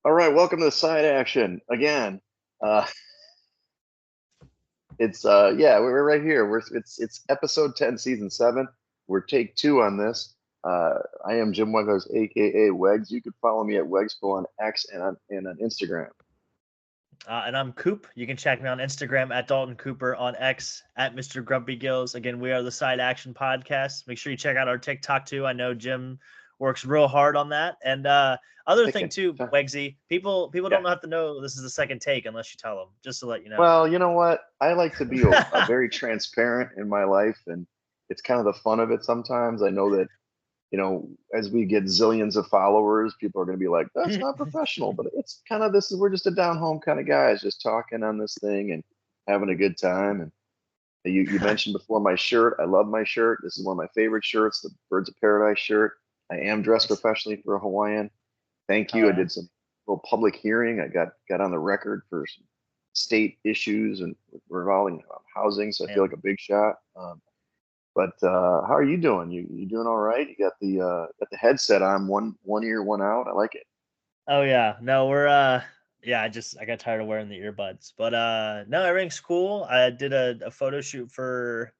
All right, welcome to the side action again. Uh, it's we're right here. It's episode 10, season 7. We're take 2 on this. I am Jim Weggles, aka Wegs. You can follow me at Wegspo on X and on Instagram. And I'm Coop. You can check me on Instagram at Dalton Cooper, on X at Mr. Grumpy Gills. Again, we are the Side Action Podcast. Make sure you check out our TikTok too. I know Jim works real hard on that. And other thing Picking. too, Wegsy, people Yeah. don't have to know this is the second take unless you tell them, just to let you know. Well, you know what? I like to be a very transparent in my life, and it's kind of the fun of it sometimes. I know that as we get zillions of followers, people are going to be like, that's not professional, but it's kind of we're just a down home kind of guys just talking on this thing and having a good time. And you mentioned before my shirt. I love my shirt. This is one of my favorite shirts, the Birds of Paradise shirt. I am dressed Nice. professionally for a Hawaiian. Thank Oh, you. I yeah. did some little public hearing. I got on the record for some state issues and revolving housing, so I feel Man. like a big shot. But how are you doing? You doing all right? You got the headset on, one ear, one out. I like it. Oh yeah. No, we're yeah, I got tired of wearing the earbuds. But no, everything's cool. I did a photo shoot for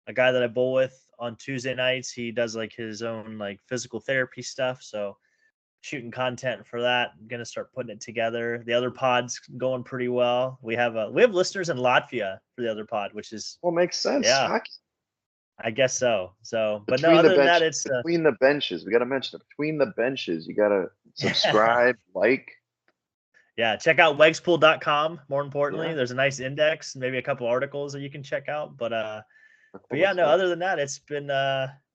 a guy that I bowl with on Tuesday nights. He does like his own like physical therapy stuff. So shooting content for that. I'm gonna start putting it together. The other pod's going pretty well. We have listeners in Latvia for the other pod, which is Well, makes sense. yeah, Hockey I guess so. So, but no, between the other than bench that, it's between the benches. We got to mention it. Between the benches, you got to subscribe, like. yeah. Check out wegspool.com. More importantly, Yeah, there's a nice index, maybe a couple articles that you can check out. But cool yeah, no, stuff. other than that, it's been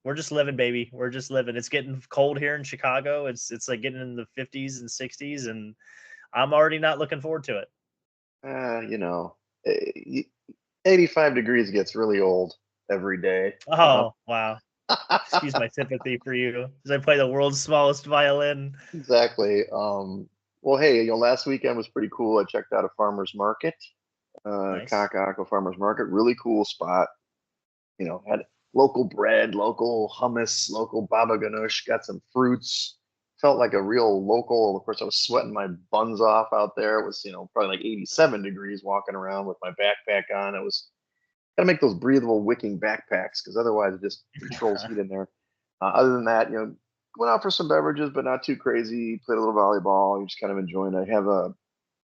we're just living, baby. We're just living. It's getting cold here in Chicago. It's like getting in the 50s and 60s, and I'm already not looking forward to it. You know, 85 degrees gets really old every day. Oh, wow. Excuse my sympathy for you as I play the world's smallest violin. Exactly. Well, hey, last weekend was pretty cool. I checked out a farmer's market, Nice. Kaka'ako Farmer's Market. Really cool spot. Had local bread, local hummus, local baba ganoush, got some fruits. Felt like a real local. Of course, I was sweating my buns off out there. It was, probably like 87 degrees walking around with my backpack on. It was gotta make those breathable wicking backpacks because otherwise it just controls heat in there. Other than that, went out for some beverages, but not too crazy. Played a little volleyball. Just kind of enjoying it. I have a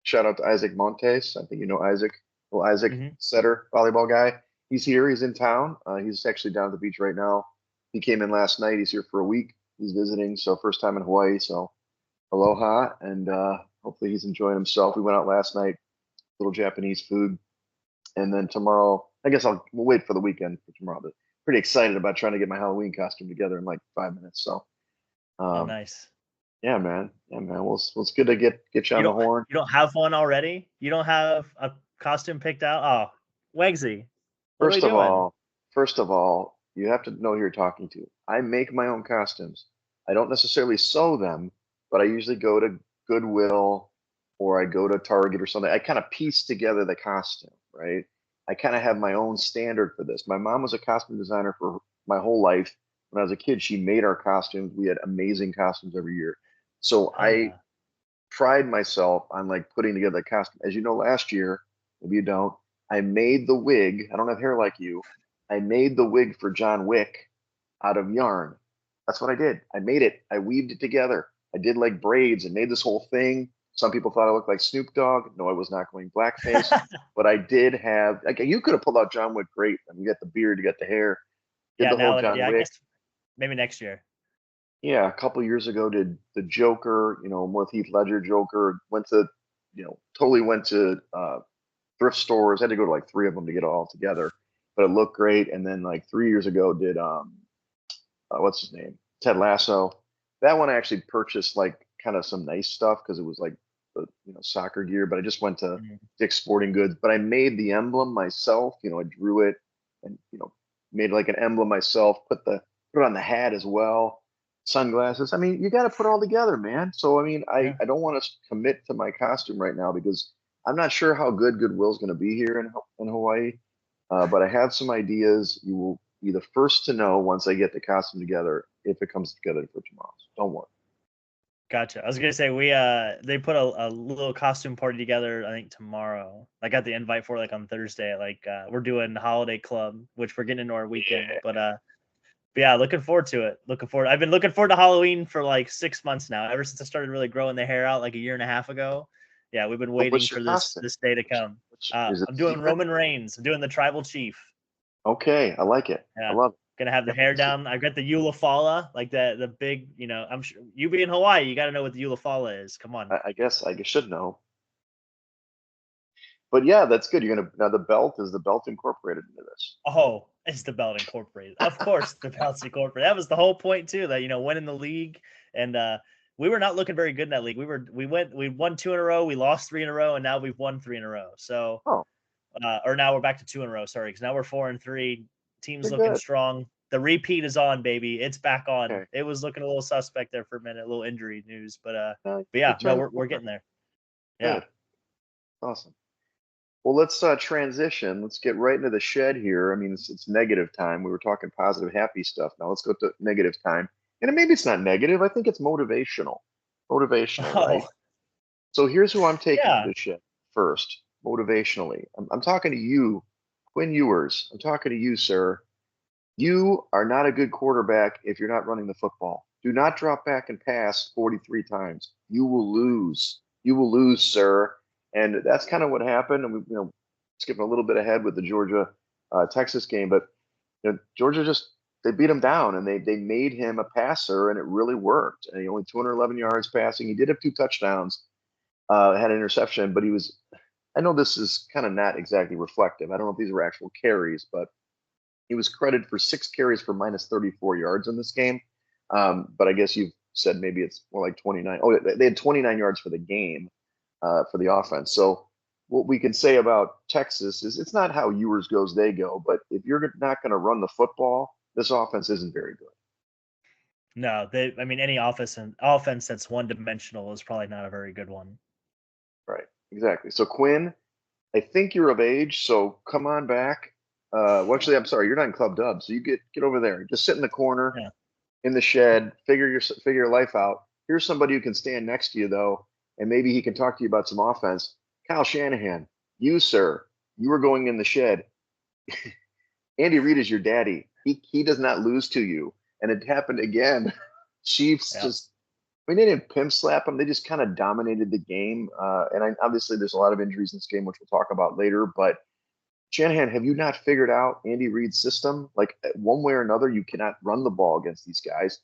shout out to Isaac Montes. I think you know Isaac. Well, Isaac Hmm. Setter, volleyball guy. He's here. He's in town. He's actually down at the beach right now. He came in last night. He's here for a week. He's visiting, so first time in Hawaii. So aloha, and hopefully he's enjoying himself. We went out last night, little Japanese food, and then tomorrow, I guess we'll wait for the weekend for tomorrow. But pretty excited about trying to get my Halloween costume together in like 5 minutes. So, Oh, um, nice. yeah, man, yeah, man. Well, it's good to get you You on the don't horn. you don't have one already? You don't have a costume picked out? Oh, Wegsy, what are we First of doing? all, first of all, you have to know who you're talking to. I make my own costumes. I don't necessarily sew them, but I usually go to Goodwill or I go to Target or something. I kind of piece together the costume, right? I kind of have my own standard for this. My mom was a costume designer for my whole life. When I was a kid, she made our costumes. We had amazing costumes every year. So Oh I yeah. pride myself on like putting together a costume. As you know, last year, maybe you don't, I made the wig. I don't have hair like you. I made the wig for John Wick out of yarn. That's what I did. I made it. I weaved it together. I did like braids and made this whole thing. Some people thought I looked like Snoop Dogg. No, I was not going blackface, but I did have like you could have pulled out John Wick great. I mean, you got the beard, you got the hair, did Yeah, the whole now John yeah, I Wick. guess maybe next year. Yeah, a couple years ago did the Joker, with Heath Ledger Joker. Went to, totally went to thrift stores. Had to go to like three of them to get it all together, but it looked great. And then like 3 years ago did what's his name? Ted Lasso. That one I actually purchased like kind of some nice stuff because it was like the soccer gear. But I just went to Mhm. Dick's Sporting Goods. But I made the emblem myself. I drew it and made like an emblem myself. Put it on the hat as well. Sunglasses. I mean, you got to put it all together, man. So I mean, I Yeah. I don't want to commit to my costume right now because I'm not sure how good Goodwill's going to be here in Hawaii. But I have some ideas. You will be the first to know once I get the costume together if it comes together for tomorrow. So don't worry. Gotcha. I was gonna say they put a little costume party together, I think tomorrow. I got the invite for like on Thursday. Like we're doing holiday club, which we're getting into our weekend. Yeah. But yeah, looking forward to it. Looking forward. I've been looking forward to Halloween for like 6 months now. Ever since I started really growing the hair out like a year and a half ago. Yeah, we've been waiting What's your for this costume? this day to come. Is it I'm doing secret? Roman Reigns. I'm doing the tribal chief. Okay, I like it. I Yeah. love it. Gonna have the Can't wait hair to see. down. I've got the Eulafala, like the big, I'm sure you be in Hawaii, you gotta know what the Eulafala is. Come on. I should know. But yeah, that's good. You're gonna now the belt incorporated into this? Oh, it's the belt incorporated. Of course, the belt's incorporated. That was the whole point too, that winning the league. And we were not looking very good in that league. We won two in a row, we lost three in a row, and now we've won three in a row. So Oh, or now we're back to two in a row, sorry, because now we're 4-3. Team's very looking good. strong. The repeat is on, baby. It's back on. Okay. It was looking a little suspect there for a minute, a little injury news, but You yeah, no, turned the we're corner. getting there. Yeah. Good. Awesome. Well, let's transition. Let's get right into the shed here. I mean, it's negative time. We were talking positive, happy stuff. Now let's go to negative time. And maybe it's not negative. I think it's motivational. Motivational, right? Oh, So here's who I'm taking to yeah. the shed first, motivationally. I'm talking to you, Quinn Ewers. I'm talking to you, sir. You are not a good quarterback if you're not running the football. Do not drop back and pass 43 times. You will lose. You will lose, sir. And that's kind of what happened. And we, skipping a little bit ahead with the Georgia Texas game, but Georgia just they beat him down and they made him a passer and it really worked. And he only 211 yards passing. He did have two touchdowns, had an interception, but he was. I know this is kind of not exactly reflective. I don't know if these were actual carries, but he was credited for 6 carries for minus 34 yards in this game. But I guess you've said maybe it's more like 29. Oh, they had 29 yards for the game for the offense. So what we can say about Texas is it's not how Ewers goes, they go. But if you're not going to run the football, this offense isn't very good. No, I mean, any offense that's one dimensional is probably not a very good one. Right. Exactly. So Quinn, I think you're of age, so come on back. Well, actually, I'm sorry, you're not in Club Dub, so you get over there. Just sit in the corner Yeah. in the shed, figure your life out. Here's somebody who can stand next to you though, and maybe he can talk to you about some offense. Kyle Shanahan, you sir, you were going in the shed. Andy Reid is your daddy. He does not lose to you, and it happened again. Chiefs Yeah. just. I mean, they didn't pimp slap them. They just kind of dominated the game. Obviously, there's a lot of injuries in this game, which we'll talk about later. But Shanahan, have you not figured out Andy Reid's system? Like one way or another, you cannot run the ball against these guys.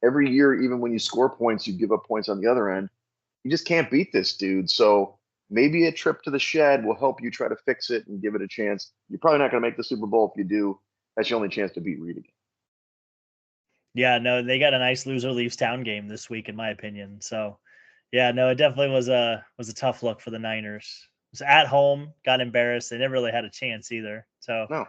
Every year, even when you score points, you give up points on the other end. You just can't beat this dude. So maybe a trip to the shed will help you try to fix it and give it a chance. You're probably not going to make the Super Bowl if you do. That's your only chance to beat Reid again. Yeah, no, they got a nice loser leaves town game this week, in my opinion. So, yeah, no, it definitely was a tough look for the Niners. It was at home, got embarrassed. They never really had a chance either. So No,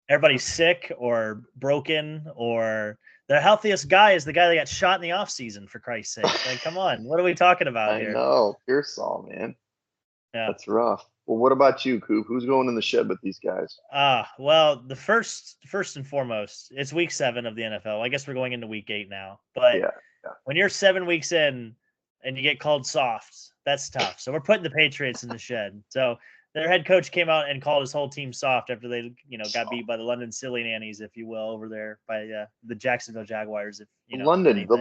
everybody's sick or broken, or their healthiest guy is the guy that got shot in the offseason, for Christ's sake. Like, come on, what are we talking about I here? know. Pearsall, man. Yeah. That's rough. Well, what about you, Coop? Who's going in the shed with these guys? Well, the first and foremost, it's week 7 of the NFL. I guess we're going into week 8 now. But Yeah, yeah. when you're 7 weeks in and you get called soft, that's tough. So we're putting the Patriots in the shed. So their head coach came out and called his whole team soft after they, got beat by the London Silly Nannies, if you will, over there by the Jacksonville Jaguars, if The anything.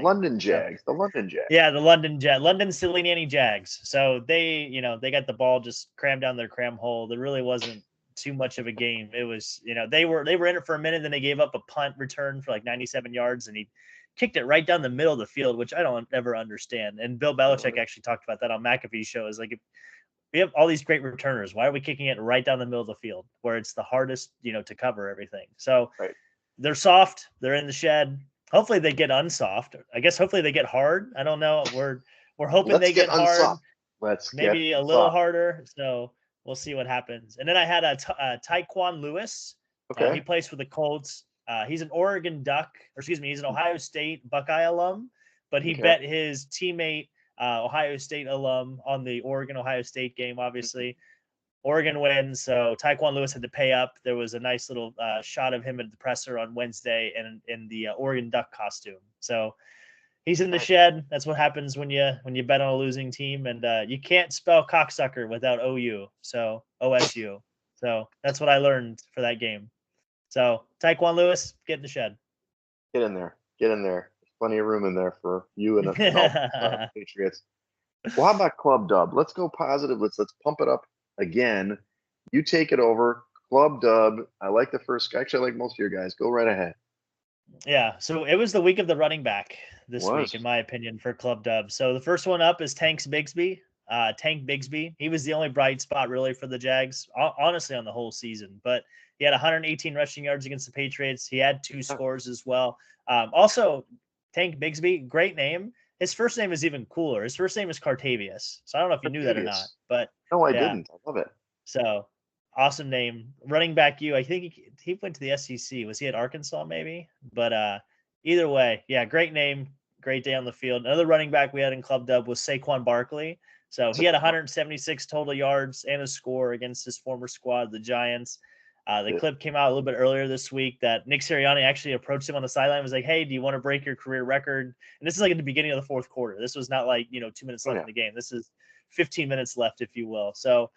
London So Jags, the London Jags. yeah, the London Silly Nanny Jags. So they got the ball just crammed down their cram hole. There really wasn't too much of a game. It was, they were in it for a minute, then they gave up a punt return for like 97 yards, and he kicked it right down the middle of the field, which I don't ever understand. And Bill Belichick actually talked about that on McAfee's show. Is like, if we have all these great returners, why are we kicking it right down the middle of the field where it's the hardest, to cover everything? So Right. they're soft. They're in the shed. Hopefully they get unsoft. I guess hopefully they get hard. I don't know. We're hoping Let's they get get hard, unsoft. Let's get maybe a little soft. harder. So we'll see what happens. And then I had a Tyquan Lewis. He Okay. plays for the Colts. He's an Oregon Duck, or excuse me, he's an Ohio State Buckeye alum, but he Okay. bet his teammate, Ohio State alum, on the Oregon Ohio State game. Obviously, Oregon wins, so Tyquan Lewis had to pay up. There was a nice little shot of him at the presser on Wednesday in the Oregon Duck costume. So He's in the shed. That's what happens when you bet on a losing team, and you can't spell cocksucker without OU, so OSU. So that's what I learned for that game. So Taekwon Lewis, get in the shed. Get in there. Get in there. There's plenty of room in there for you and all Patriots. Well, how about Club Dub? Let's go positive. Let's pump it up again. You take it over. Club Dub. I like the first. Actually, I like most of your guys. Go right ahead. Yeah, so it was the week of the running back this Was. week, in my opinion, for Club Dub. So the first one up is Tank Bigsby. Tank Bigsby. He was the only bright spot really for the Jags, honestly, on the whole season. But he had 118 rushing yards against the Patriots. He had 2 scores as well. Also, Tank Bigsby, great name. His first name is even cooler. His first name is Cartavius. So I don't know if you knew that or not, but no, I yeah. didn't. I love it. So awesome name. Running back I think he went to the SEC. Was he at Arkansas maybe? But either way, yeah, great name, great day on the field. Another running back we had in Club Dub was Saquon Barkley. So he had 176 total yards and a score against his former squad, the Giants. The clip came out a little bit earlier this week that Nick Sirianni actually approached him on the sideline and was like, hey, do you want to break your career record? And this is like at the beginning of the fourth quarter. This was not like, 2 minutes left in the game. This is 15 minutes left, if you will. So,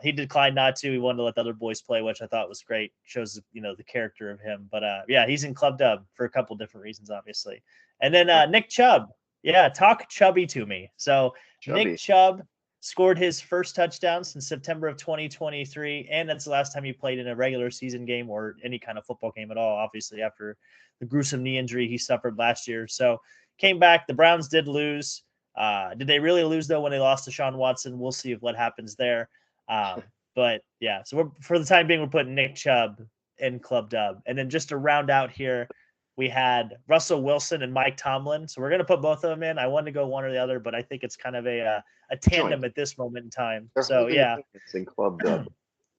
he declined not to. He wanted to let the other boys play, which I thought was great. Shows, the character of him. But, yeah, he's in Club Dub for a couple different reasons, obviously. And then Nick Chubb. Yeah, talk chubby to me. So Chubby. Nick Chubb scored his first touchdown since September of 2023, and that's the last time he played in a regular season game or any kind of football game at all, obviously, after the gruesome knee injury he suffered last year. So came back. The Browns did lose. Did they really lose, though, when they lost to Deshaun Watson? We'll see what happens there. But, yeah, so for the time being, we're putting Nick Chubb in Club Dub. And then just to round out here, we had Russell Wilson and Mike Tomlin. So we're going to put both of them in. I wanted to go one or the other, but I think it's kind of a tandem at this moment in time. So, yeah. It's in Club Dub.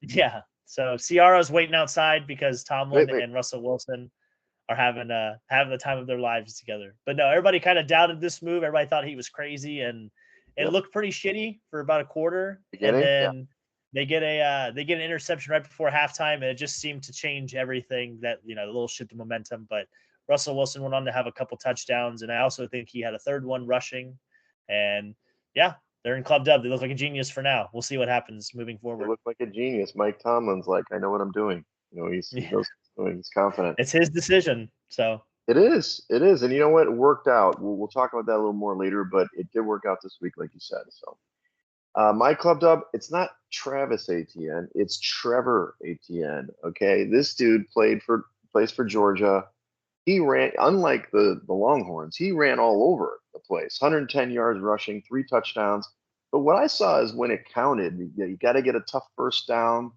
Yeah. So Ciara's waiting outside because Tomlin and Russell Wilson are having the time of their lives together. But no, everybody kind of doubted this move. Everybody thought he was crazy, and it looked pretty shitty for about a quarter. And then they get an interception right before halftime, and it just seemed to change everything. That a little shift of momentum. But Russell Wilson went on to have a couple touchdowns, and I also think he had a third one rushing. And yeah, they're in Club Dub. They look like a genius for now. We'll see what happens moving forward. They look like a genius. Mike Tomlin's like, I know what I'm doing. He knows what he's doing. He's confident. It's his decision. So it is. And you know what? It worked out. We'll talk about that a little more later, but it did work out this week, like you said. So my Club Dub, it's not Travis Etienne, it's Trevor Etienne. Okay. This dude plays for Georgia. He ran, unlike the Longhorns, he ran all over the place. 110 yards rushing, 3 touchdowns. But what I saw is when it counted, you got to get a tough first down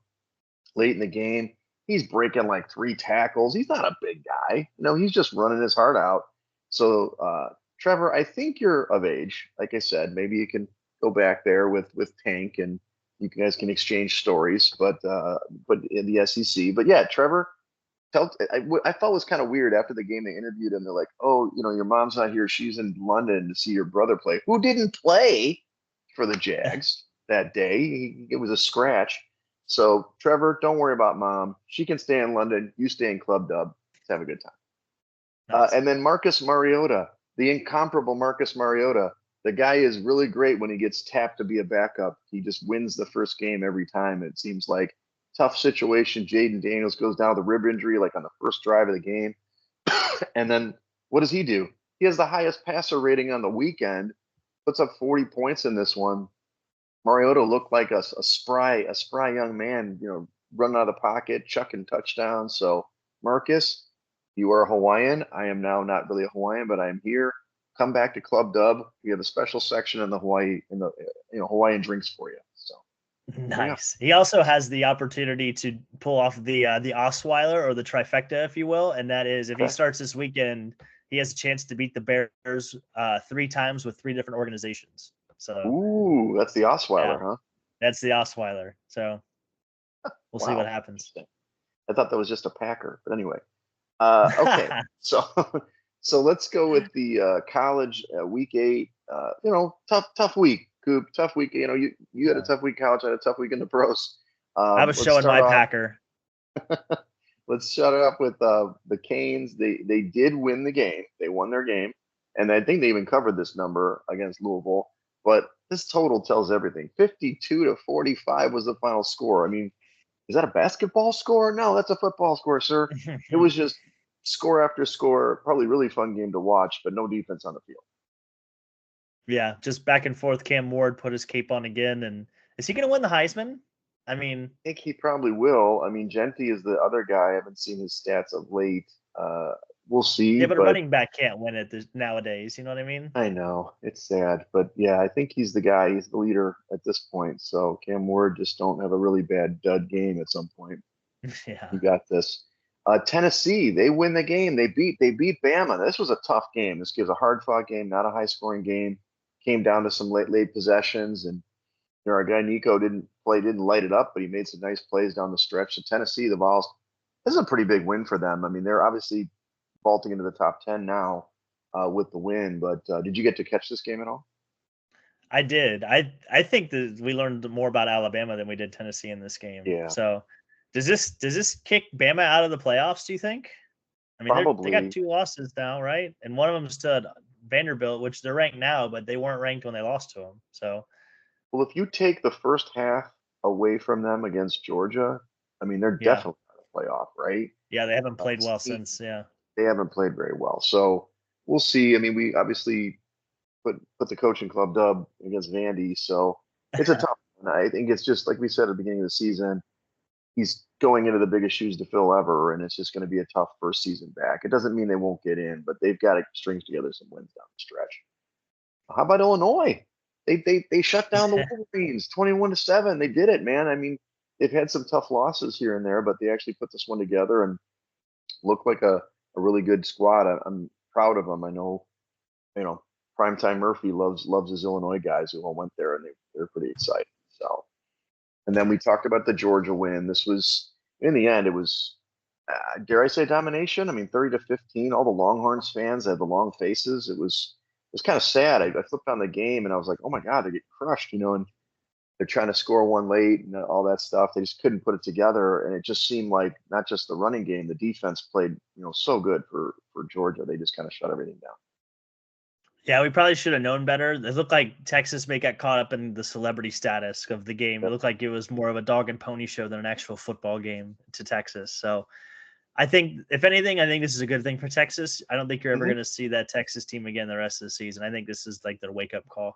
late in the game. He's breaking like 3 tackles. He's not a big guy. He's just running his heart out. So, Trevor, I think you're of age. Like I said, maybe you can go back there with Tank and you guys can exchange stories, but in the SEC. But yeah, Trevor, I thought it was kind of weird after the game. They interviewed him. They're like, "Oh, your mom's not here. She's in London to see your brother play, who didn't play for the Jags that day. It was a scratch." So, Trevor, don't worry about mom. She can stay in London. You stay in Club Dub. Let's have a good time. Nice. And then Marcus Mariota, the incomparable Marcus Mariota. The guy is really great when he gets tapped to be a backup. He just wins the first game every time. It seems like. Tough situation. Jaden Daniels goes down with a rib injury like on the first drive of the game. And then what does he do? He has the highest passer rating on the weekend, puts up 40 points in this one. Mariota looked like a spry young man, running out of the pocket, chucking touchdowns. So, Marcus, you are a Hawaiian. I am now not really a Hawaiian, but I'm here. Come back to Club Dub. We have a special section in the Hawaiian drinks for you. So. Nice. Yeah. He also has the opportunity to pull off the Osweiler or the trifecta, if you will, and that is if he starts this weekend, he has a chance to beat the Bears 3 times with 3 different organizations. So, ooh, that's the Osweiler, huh? That's the Osweiler. So we'll see what happens. I thought that was just a Packer, but anyway. Okay, so let's go with the college week 8. Tough week. Coop, tough week. You had a tough week college. I had a tough week in the pros. I was showing my Packer. Let's start it up with the Canes. They did win the game. They won their game. And I think they even covered this number against Louisville. But this total tells everything. 52-45 was the final score. I mean, is that a basketball score? No, that's a football score, sir. It was just score after score. Probably really fun game to watch, but no defense on the field. Yeah, just back and forth. Cam Ward put his cape on again, and is he going to win the Heisman? I mean, I think he probably will. I mean, Genti is the other guy. I haven't seen his stats of late. We'll see, yeah, but a but running back can't win it nowadays. You know what I mean? I know it's sad. But yeah, I think he's the guy. He's the leader at this point. So Cam Ward just don't have a really bad dud game at some point. Yeah. You got this. Tennessee, they win the game. They beat Bama. This was a tough game. This was a hard fought game, not a high scoring game. Came down to some late possessions, and our guy Nico didn't light it up, but he made some nice plays down the stretch. So Tennessee, the Vols, this is a pretty big win for them. I mean, they're obviously vaulting into the top 10 now with the win. But did you get to catch this game at all? I did. I think that we learned more about Alabama than we did Tennessee in this game. Yeah, So does this kick Bama out of the playoffs, do you think? I mean, they got probably. 2 losses now, right? And one of them stood Vanderbilt, which they're ranked now, but they weren't ranked when they lost to them. So Well, if you take the first half away from them against Georgia, I mean, they're yeah. definitely out of playoff, right? Yeah, they haven't played well See, since. Yeah. they haven't played very well. So we'll see. I mean, we obviously put the coaching club dub against Vandy, so it's a tough one. I think it's just like we said at the beginning of the season. He's going into the biggest shoes to fill ever, and it's just going to be a tough first season back. It doesn't mean they won't get in, but they've got to string together some wins down the stretch. How about Illinois? They shut down the Wolverines 21-7. They did it, man. I mean, they've had some tough losses here and there, but they actually put this one together and look like a really good squad. I'm proud of them. I know, Primetime Murphy loves his Illinois guys who all went there, and they're pretty excited. So, and then we talked about the Georgia win. This was in the end, it was dare I say domination? I mean, 30-15. All the Longhorns fans had the long faces. It was kind of sad. I flipped on the game and I was like, oh my god, they get crushed, and they're trying to score one late and all that stuff. They just couldn't put it together, and it just seemed like not just the running game, the defense played so good for Georgia. They just kind of shut everything down. Yeah, we probably should have known better. It looked like Texas may get caught up in the celebrity status of the game. It Yep. looked like it was more of a dog and pony show than an actual football game to Texas. So I think, if anything, I think this is a good thing for Texas. I don't think you're ever Hmm. going to see that Texas team again the rest of the season. I think this is like their wake up call.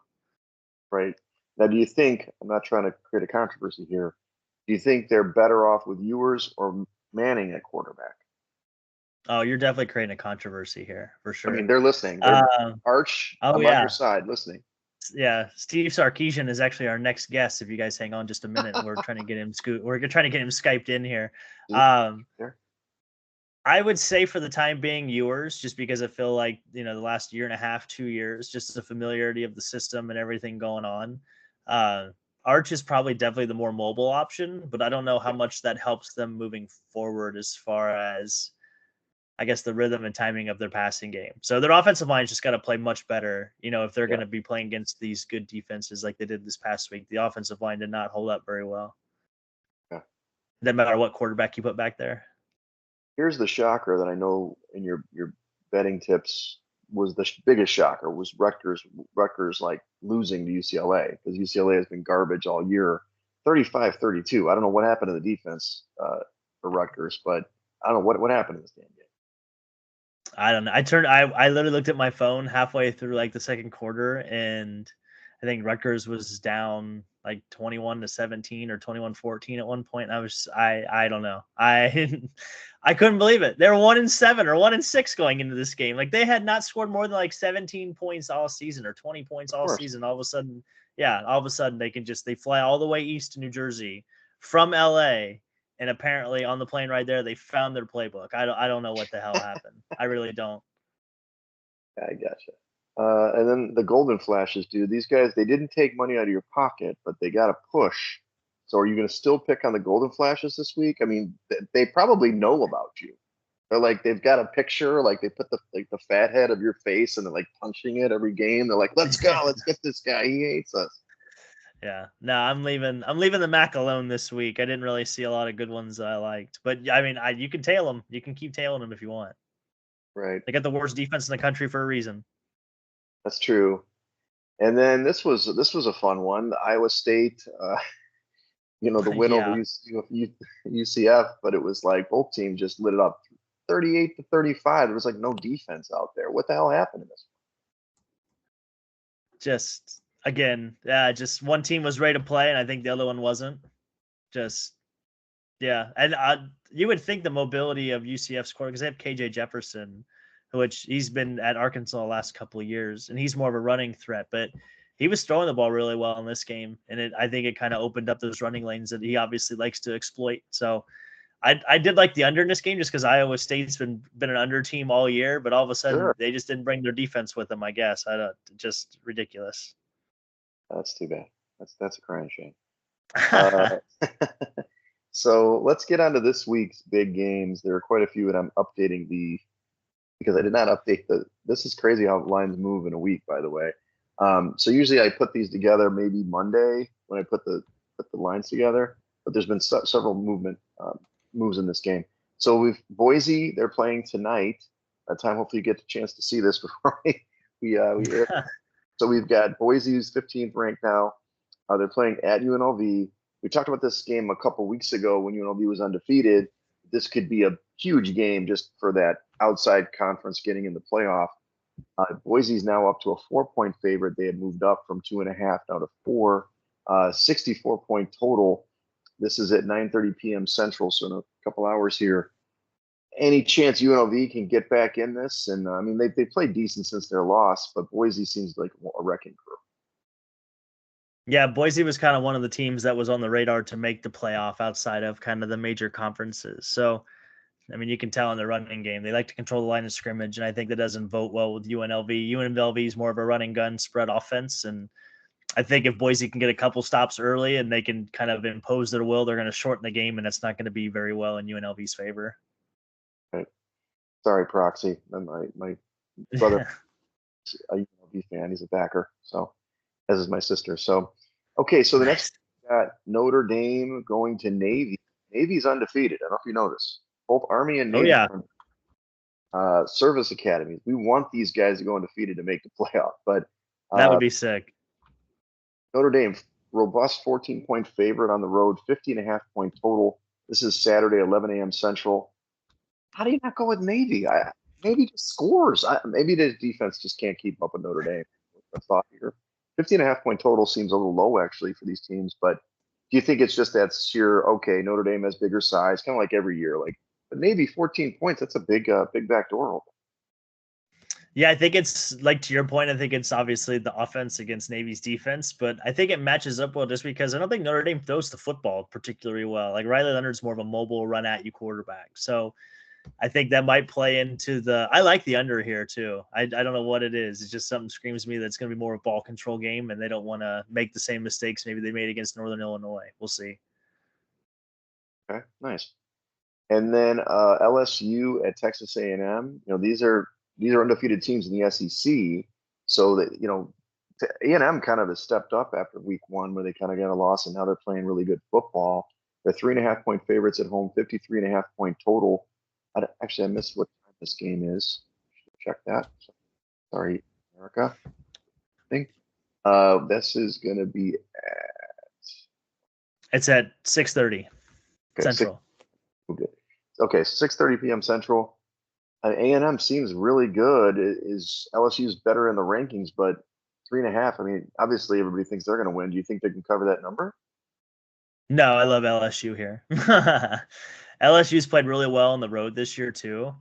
Right. Now, do you think, I'm not trying to create a controversy here, do you think they're better off with Ewers or Manning at quarterback? Oh, you're definitely creating a controversy here for I mean, sure. they're listening. They're Um, Arch, oh I'm on your yeah, side listening. yeah. Steve Sarkeesian is actually our next guest. If you guys hang on just a minute, we're trying to get him We're trying to get him Skyped in here. See? Um, There. I would say for the time being, yours, just because I feel like, the last year and a half, 2 years, just the familiarity of the system and everything going on. Uh, Arch is probably definitely the more mobile option, but I don't know how Yep. much that helps them moving forward as far as, I guess, the rhythm and timing of their passing game. So their offensive line's just got to play much better. If they're going Yep. to be playing against these good defenses like they did this past week, the offensive line did not hold up very well. Yeah. No matter what quarterback you put back there. Here's the shocker that I know in your betting tips was the biggest shocker was Rutgers like losing to UCLA because UCLA has been garbage all year. 35-32. I don't know what happened to the defense for Rutgers, but I don't know what happened in this damn game. I don't know. I literally looked at my phone halfway through like the second quarter, and I think Rutgers was down like 21-17 or 21-14 at one point. And I don't know. I couldn't believe it. They were 1-7 or 1-6 going into this game. Like they had not scored more than like 17 points all season or 20 points Of all course. season. All of a sudden they fly all the way east to New Jersey from LA, and apparently on the plane right there, they found their playbook. I don't know what the hell happened. I really don't. I gotcha. And then the Golden Flashes, dude. These guys, they didn't take money out of your pocket, but they got a push. So are you going to still pick on the Golden Flashes this week? I mean, they probably know about you. They're like they've got a picture, like they put the fat head of your face and they're like punching it every game. They're like, let's go, let's get this guy. He hates us. Yeah. No, I'm leaving. I'm leaving the Mac alone this week. I didn't really see a lot of good ones that I liked, but I mean, you can tail them. You can keep tailing them if you want. Right. They got the worst defense in the country for a reason. That's true. And then this was a fun one. The Iowa State, the win over Yeah, UCF, but it was like both teams just lit it up 38-35. There was like no defense out there. What the hell happened in this? just again, yeah, just one team was ready to play, and I think the other one wasn't. Just yeah, and you would think the mobility of UCF's core because they have KJ Jefferson, which he's been at Arkansas the last couple of years, and he's more of a running threat, but he was throwing the ball really well in this game, and I think it kind of opened up those running lanes that he obviously likes to exploit. So I did like the under in this game just because Iowa State's been an under team all year, but all of a sudden Sure, they just didn't bring their defense with them. I guess I don't just ridiculous. that's too bad. That's a crying shame. Uh, so let's get on to this week's big games. There are quite a few, and I'm updating because I did not update the. This is crazy how lines move in a week, by the way. So usually I put these together maybe Monday when I put the lines together, but there's been several moves in this game. So we've Boise. They're playing tonight. By the time hopefully you get the chance to see this before we air. So we've got Boise who's 15th ranked now. They're playing at UNLV. We talked about this game a couple weeks ago when UNLV was undefeated. This could be a huge game just for that outside conference getting in the playoff. Boise's now up to a 4-point favorite. They had moved up from 2.5 now to 4. 64-point total. This is at 9:30 p.m. Central, so in a couple hours here. Any chance UNLV can get back in this? And I mean, they played decent since their loss, but Boise seems like a wrecking crew. Yeah, Boise was kind of one of the teams that was on the radar to make the playoff outside of kind of the major conferences. So, I mean, you can tell in the running game, they like to control the line of scrimmage, and I think that doesn't vote well with UNLV. UNLV is more of a running gun spread offense, and I think if Boise can get a couple stops early and they can kind of impose their will, they're going to shorten the game, and it's not going to be very well in UNLV's favor. Right? Sorry, Proxy. My brother is a UNLV fan. He's a backer, so as is my sister. So, okay, so the next Nice. we got Notre Dame going to Navy. Navy's undefeated. I don't know if you notice. Both Army and Oh Navy yeah, service academies. We want these guys to go undefeated to make the playoff, but that would uh, be sick. Notre Dame, robust 14-point favorite on the road, 50.5-point total. This is Saturday, 11 a.m. Central. How do you not go with Navy? Maybe just scores. Maybe the defense just can't keep up with Notre Dame. A thought here. 50.5-point total seems a little low actually for these teams, but do you think it's just that sheer, okay, Notre Dame has bigger size, kind of like every year, like, but Navy 14 points, that's a big back door open. Yeah, I think it's like to your point. I think it's obviously the offense against Navy's defense, but I think it matches up well just because I don't think Notre Dame throws the football particularly well. Like Riley Leonard's more of a mobile run at you quarterback. So I think that might play into the. I like the under here too. I don't know what it is. It's just something screams me that it's going to be more of a ball control game, and they don't want to make the same mistakes maybe they made against Northern Illinois. We'll see. Okay, nice. And then LSU at Texas A&M. These are undefeated teams in the SEC, so that A&M kind of has stepped up after week one where they kind of got a loss, and now they're playing really good football. They're 3.5-point favorites at home, 53.5-point total. Actually, I missed what time this game is. Check that. Sorry, America. I think this is going to be It's at 6:30 okay. Central. Okay, 6:30 p.m. Central. A&M seems really good. Is LSU's better in the rankings, but 3.5. I mean, obviously everybody thinks they're going to win. Do you think they can cover that number? No, I love LSU here. LSU's played really well on the road this year too.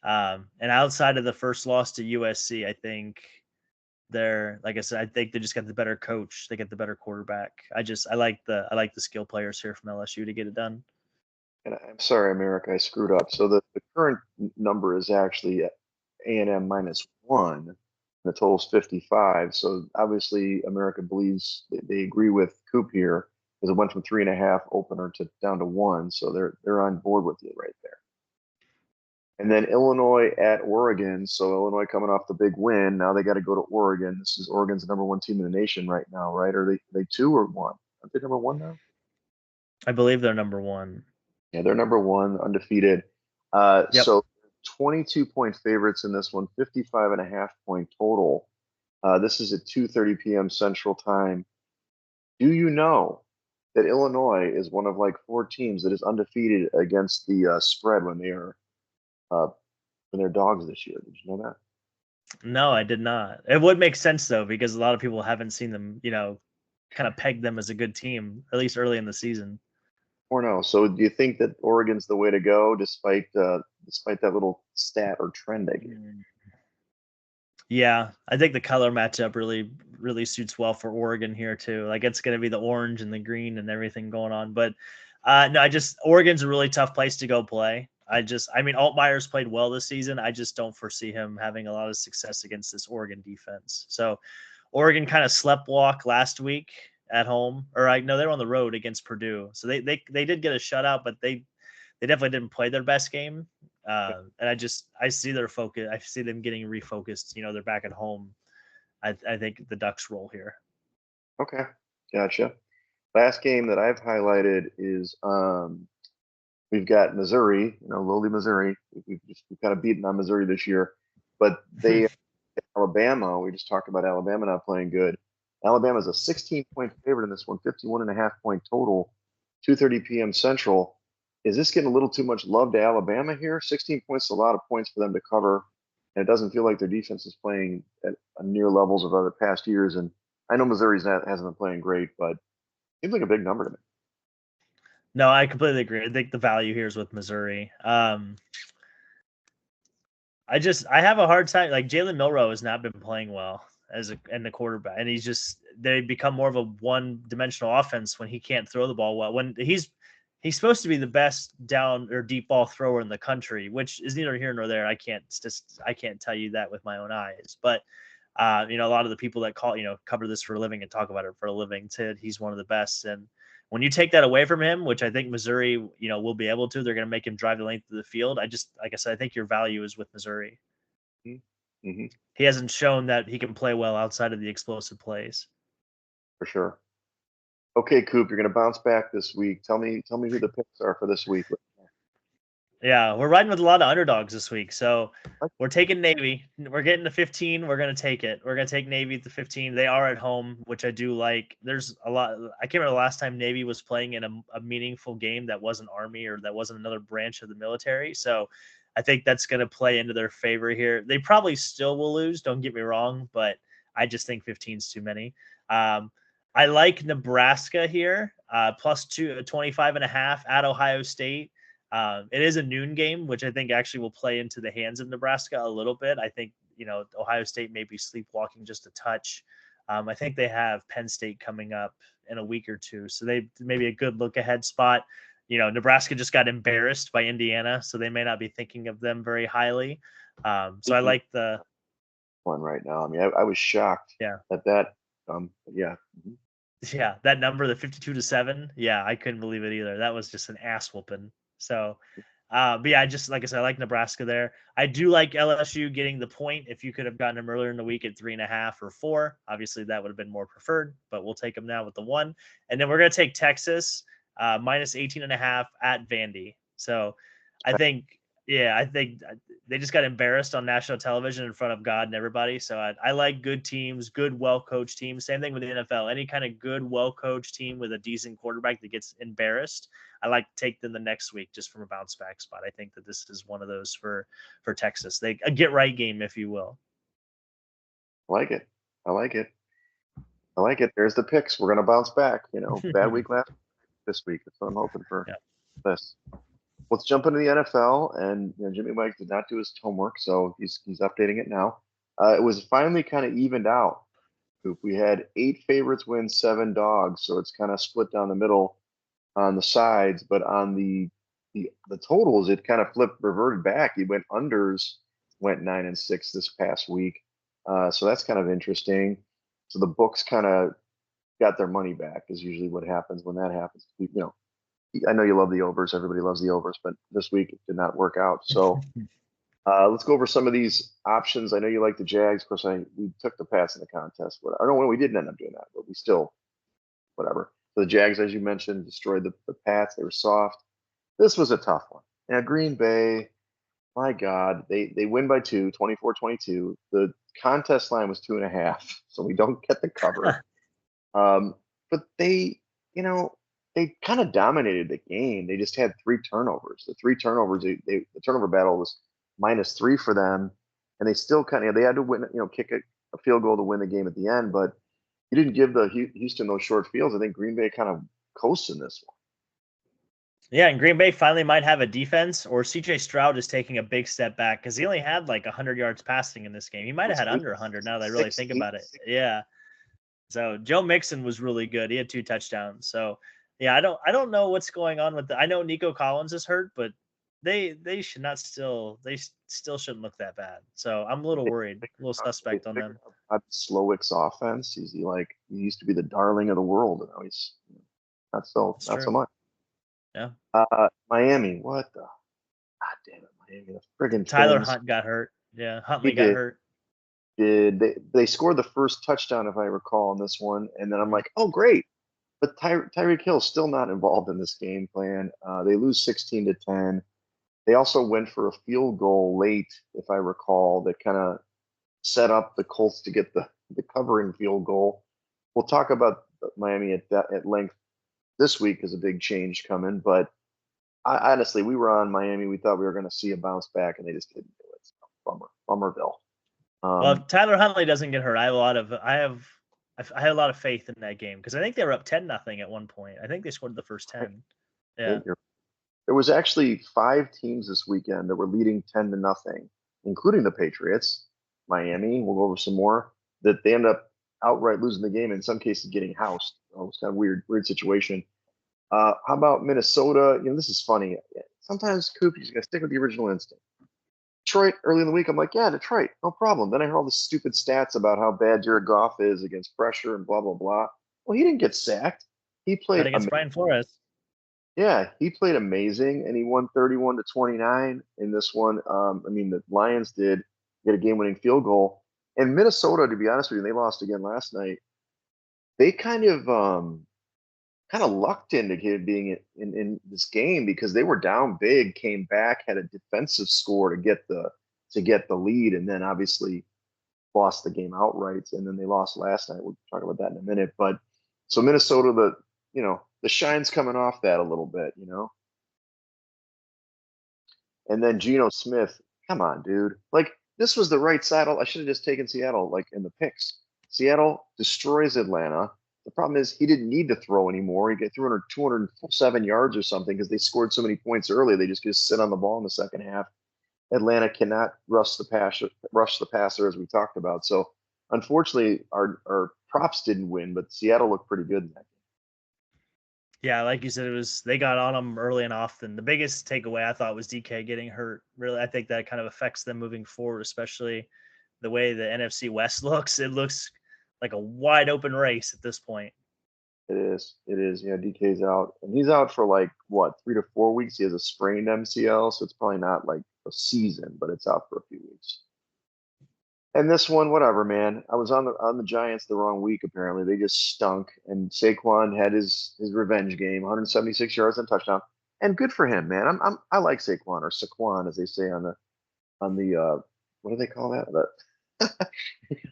And outside of the first loss to USC, I think they're like I said, I think they just got the better coach. They get the better quarterback. I like the skill players here from LSU to get it done. And I'm sorry, America, I screwed up. So the current number is actually A&M -1. The total's 55. So obviously America believes they agree with Coop here because it went from 3.5 opener to down to 1. So they're on board with you right there. And then Illinois at Oregon. So Illinois coming off the big win. Now they got to go to Oregon. This is Oregon's number one team in the nation right now, right? Are they two or one? Aren't they number one now? I believe they're number one. Yeah, they're number one, undefeated. Yep. So 22-point favorites in this one, 55.5-point total. This is at 2:30 p.m. Central Time. Do you know that Illinois is one of like four teams that is undefeated against the spread uh, when they're dogs this year? Did you know that? No, I did not. It would make sense though, because a lot of people haven't seen them, kind of peg them as a good team, at least early in the season. Or no? So do you think that Oregon's the way to go, despite that little stat or trend I gave? Mm. Yeah, I think the color matchup really suits well for Oregon here too. Like it's going to be the orange and the green and everything going on. But no, Oregon's a really tough place to go play. I mean, Altmaier's played well this season. I just don't foresee him having a lot of success against this Oregon defense. So Oregon kind of sleptwalk last week at home, or I know they were on the road against Purdue. So they did get a shutout, but they definitely didn't play their best game. And I see their focus. I see them getting refocused. They're back at home. I think the Ducks roll here. Okay, gotcha. Last game that I've highlighted is we've got Missouri, lowly Missouri. We've kind of beaten on Missouri this year, but they Alabama. We just talked about Alabama not playing good. Alabama's a 16-point favorite in this one, 51.5-point total, 2:30 p.m. Central. Is this getting a little too much love to Alabama here? 16 points is a lot of points for them to cover, and it doesn't feel like their defense is playing at near levels of other past years. And I know hasn't been playing great, but it seems like a big number to me. No, I completely agree. I think the value here is with Missouri. I have a hard time. Like Jalen Milroe has not been playing well and the quarterback, and they become more of a one-dimensional offense when he can't throw the ball well. When he's supposed to be the best down or deep ball thrower in the country, which is neither here nor there. I can't tell you that with my own eyes, but a lot of the people that cover this for a living and talk about it for a living said he's one of the best. And when you take that away from him, which I think Missouri, will be able to, they're going to make him drive the length of the field. Like I said, I think your value is with Missouri. Mm-hmm. He hasn't shown that he can play well outside of the explosive plays. For sure. Okay, Coop, you're going to bounce back this week. Tell me who the picks are for this week. Yeah, we're riding with a lot of underdogs this week. So we're taking Navy. We're getting to 15. We're going to take it. We're going to take Navy at the 15. They are at home, which I do like. There's a lot. I can't remember the last time Navy was playing in a meaningful game that wasn't Army or that wasn't another branch of the military. So I think that's going to play into their favor here. They probably still will lose. Don't get me wrong, but I just think 15 is too many. I like Nebraska here, plus 25.5 at Ohio State. It is a noon game, which I think actually will play into the hands of Nebraska a little bit. I think, Ohio State may be sleepwalking just a touch. I think they have Penn State coming up in a week or two. So they maybe a good look ahead spot. Nebraska just got embarrassed by Indiana, so they may not be thinking of them very highly. So I like the one right now. I mean, I was shocked at that. Yeah. Mm-hmm. Yeah, that number, the 52-7. Yeah, I couldn't believe it either. That was just an ass whooping. So, but yeah, like I said, I like Nebraska there. I do like LSU getting the point. If you could have gotten them earlier in the week at 3.5 or 4, obviously that would have been more preferred, but we'll take them now with the 1. And then we're going to take Texas minus 18.5 at Vandy. So I think they just got embarrassed on national television in front of God and everybody. So I like good teams, good, well-coached teams. Same thing with the NFL. Any kind of good, well-coached team with a decent quarterback that gets embarrassed, I like to take them the next week just from a bounce back spot. I think that this is one of those for Texas. A get right game, if you will. I like it. I like it. I like it. There's the picks. We're gonna bounce back. Bad week this week. That's what I'm hoping for. Yeah. This. Let's jump into the NFL. And Jimmy Mike did not do his homework, so he's updating it now. It was finally kind of evened out. We had 8 favorites win, 7 dogs, so it's kind of split down the middle on the sides, but on the totals, it kind of reverted back. He went unders, went 9-6 this past week, so that's kind of interesting. So the books kind of got their money back, is usually what happens when that happens. I know you love the overs. Everybody loves the overs, but this week it did not work out. So let's go over some of these options. I know you like the Jags. Of course, we took the Pats in the contest. I don't know. We didn't end up doing that, but we still, whatever. So the Jags, as you mentioned, destroyed the Pats. They were soft. This was a tough one. Now, Green Bay, my God, they win by 2, 24-22. The contest line was 2.5, so we don't get the cover. But they, you know, they kind of dominated the game. They just had 3 turnovers. The 3 turnovers, the turnover battle was -3 for them, and they still they had to win, kick a field goal to win the game at the end. But you didn't give the Houston those short fields. I think Green Bay kind of coasted in this one. Yeah, and Green Bay finally might have a defense, or CJ Stroud is taking a big step back because he only had like 100 yards passing in this game. He might have had under 100 now that I really think about it. Yeah. So Joe Mixon was really good. He had 2 touchdowns. So yeah, I don't know what's going on with I know Nico Collins is hurt, but they should not still they still shouldn't look that bad. So I'm a little worried, a little suspect on them. Slowick's offense. He used to be the darling of the world, and now he's not so much. Yeah. Miami, what the? God damn it, Miami! The friggin' Tyler Fins. Hunt got hurt. Yeah, Huntley got hurt. They scored the first touchdown, if I recall, in this one, and then I'm like, oh great, but Tyreek Hill's still not involved in this game plan. They lose 16-10. They also went for a field goal late, if I recall, that kind of set up the Colts to get the covering field goal. We'll talk about Miami at length this week as a big change coming, but honestly, we were on Miami. We thought we were going to see a bounce back, and they just didn't do it. So, Bummerville. Well, if Tyler Huntley doesn't get hurt, I had a lot of faith in that game because I think they were up 10-0 at one point. I think they scored the first 10. Yeah. There was actually 5 teams this weekend that were leading 10-0, including the Patriots, Miami. We'll go over some more. That they end up outright losing the game. In some cases, getting housed. It was kind of weird situation. How about Minnesota? This is funny. Sometimes, Coop, you just got to stick with the original instinct. Detroit, early in the week, I'm like, yeah, Detroit, no problem. Then I heard all the stupid stats about how bad Jared Goff is against pressure and blah, blah, blah. Well, he didn't get sacked. He played against Brian Flores. Yeah, he played amazing, and he won 31-29 in this one. The Lions did get a game-winning field goal. And Minnesota, to be honest with you, they lost again last night. They kind of lucked into being in this game because they were down big, came back, had a defensive score to get the lead, and then obviously lost the game outright. And then they lost last night. We'll talk about that in a minute. But so Minnesota, the shine's coming off that a little bit, And then Geno Smith, come on, dude. Like, this was the right saddle. I should have just taken Seattle, like, in the picks. Seattle destroys Atlanta. The problem is he didn't need to throw anymore. He got 207 yards or something because they scored so many points early. They just sit on the ball in the second half. Atlanta cannot rush the passer, as we talked about. So, unfortunately, our props didn't win, but Seattle looked pretty good in that game. Yeah, like you said, they got on them early and often. The biggest takeaway I thought was DK getting hurt. Really, I think that kind of affects them moving forward, especially the way the NFC West looks. It looks like a wide open race at this point. It is. Yeah, DK's out, and he's out for like what, 3 to 4 weeks. He has a sprained MCL, so it's probably not like a season, but it's out for a few weeks. And this one, whatever, man. I was on the Giants the wrong week. Apparently, they just stunk. And Saquon had his revenge game, 176 yards and touchdown, and good for him, man. I like Saquon, or Saquon as they say on the what do they call that?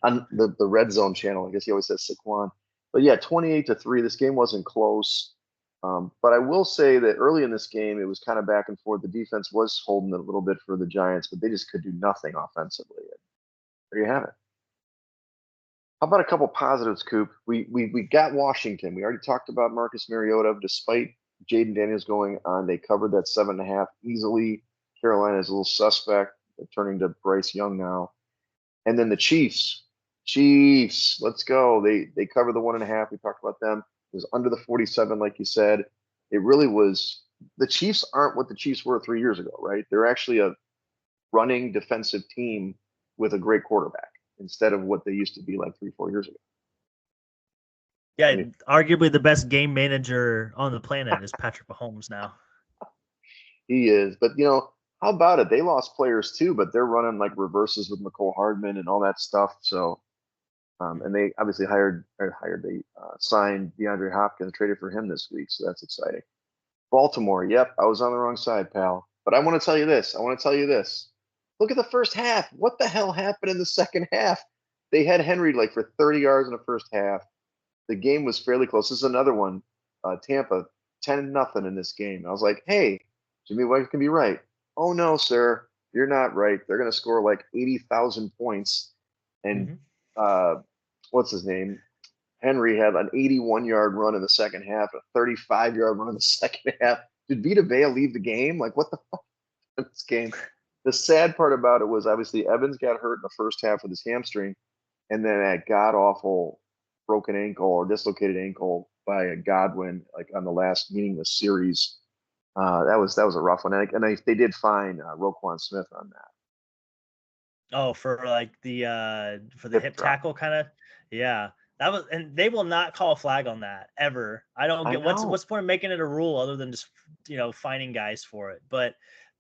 On the Red Zone channel. I guess he always says Saquon. But yeah, 28-3. This game wasn't close. But I will say that early in this game, it was kind of back and forth. The defense was holding it a little bit for the Giants, but they just could do nothing offensively. There you have it. How about a couple positives, Coop? We got Washington. We already talked about Marcus Mariota. Despite Jaden Daniels going on, they covered that 7.5 easily. Carolina is a little suspect. They're turning to Bryce Young now. And then the Chiefs. Let's go. They covered the 1.5. We talked about them. It was under the 47, like you said. It really was. The Chiefs aren't what the Chiefs were 3 years ago, right? They're actually a running defensive team with a great quarterback instead of what they used to be like 3-4 years ago. Yeah, arguably the best game manager on the planet is Patrick Mahomes now. He is, but how about it? They lost players too, but they're running like reverses with McCole Hardman and all that stuff. So, and they obviously signed DeAndre Hopkins, traded for him this week, so that's exciting. Baltimore, yep, I was on the wrong side, pal. But I want to tell you this. Look at the first half. What the hell happened in the second half? they had Henry like for 30 yards in the first half. The game was fairly close. This is another one. Tampa 10-0 in this game. I was like, hey, Jimmy White can be right. Oh no, sir, you're not right. They're going to score like 80,000 points. And Mm-hmm. uh, what's his name? Henry had an 81-yard run in the second half, a 35-yard run in the second half. Did Vita Vea leave the game? Like, what the fuck in this game? The sad part about it was obviously Evans got hurt in the first half with his hamstring, and then that god awful broken ankle or dislocated ankle by a Godwin, like on the last meaningless series. That was a rough one, and they did fine Roquan Smith on that Oh, for like for the hip hip drop. tackle kind of, yeah. That was, and they will not call a flag on that ever. I don't I get what's know. the point of making it a rule other than just finding guys for it. But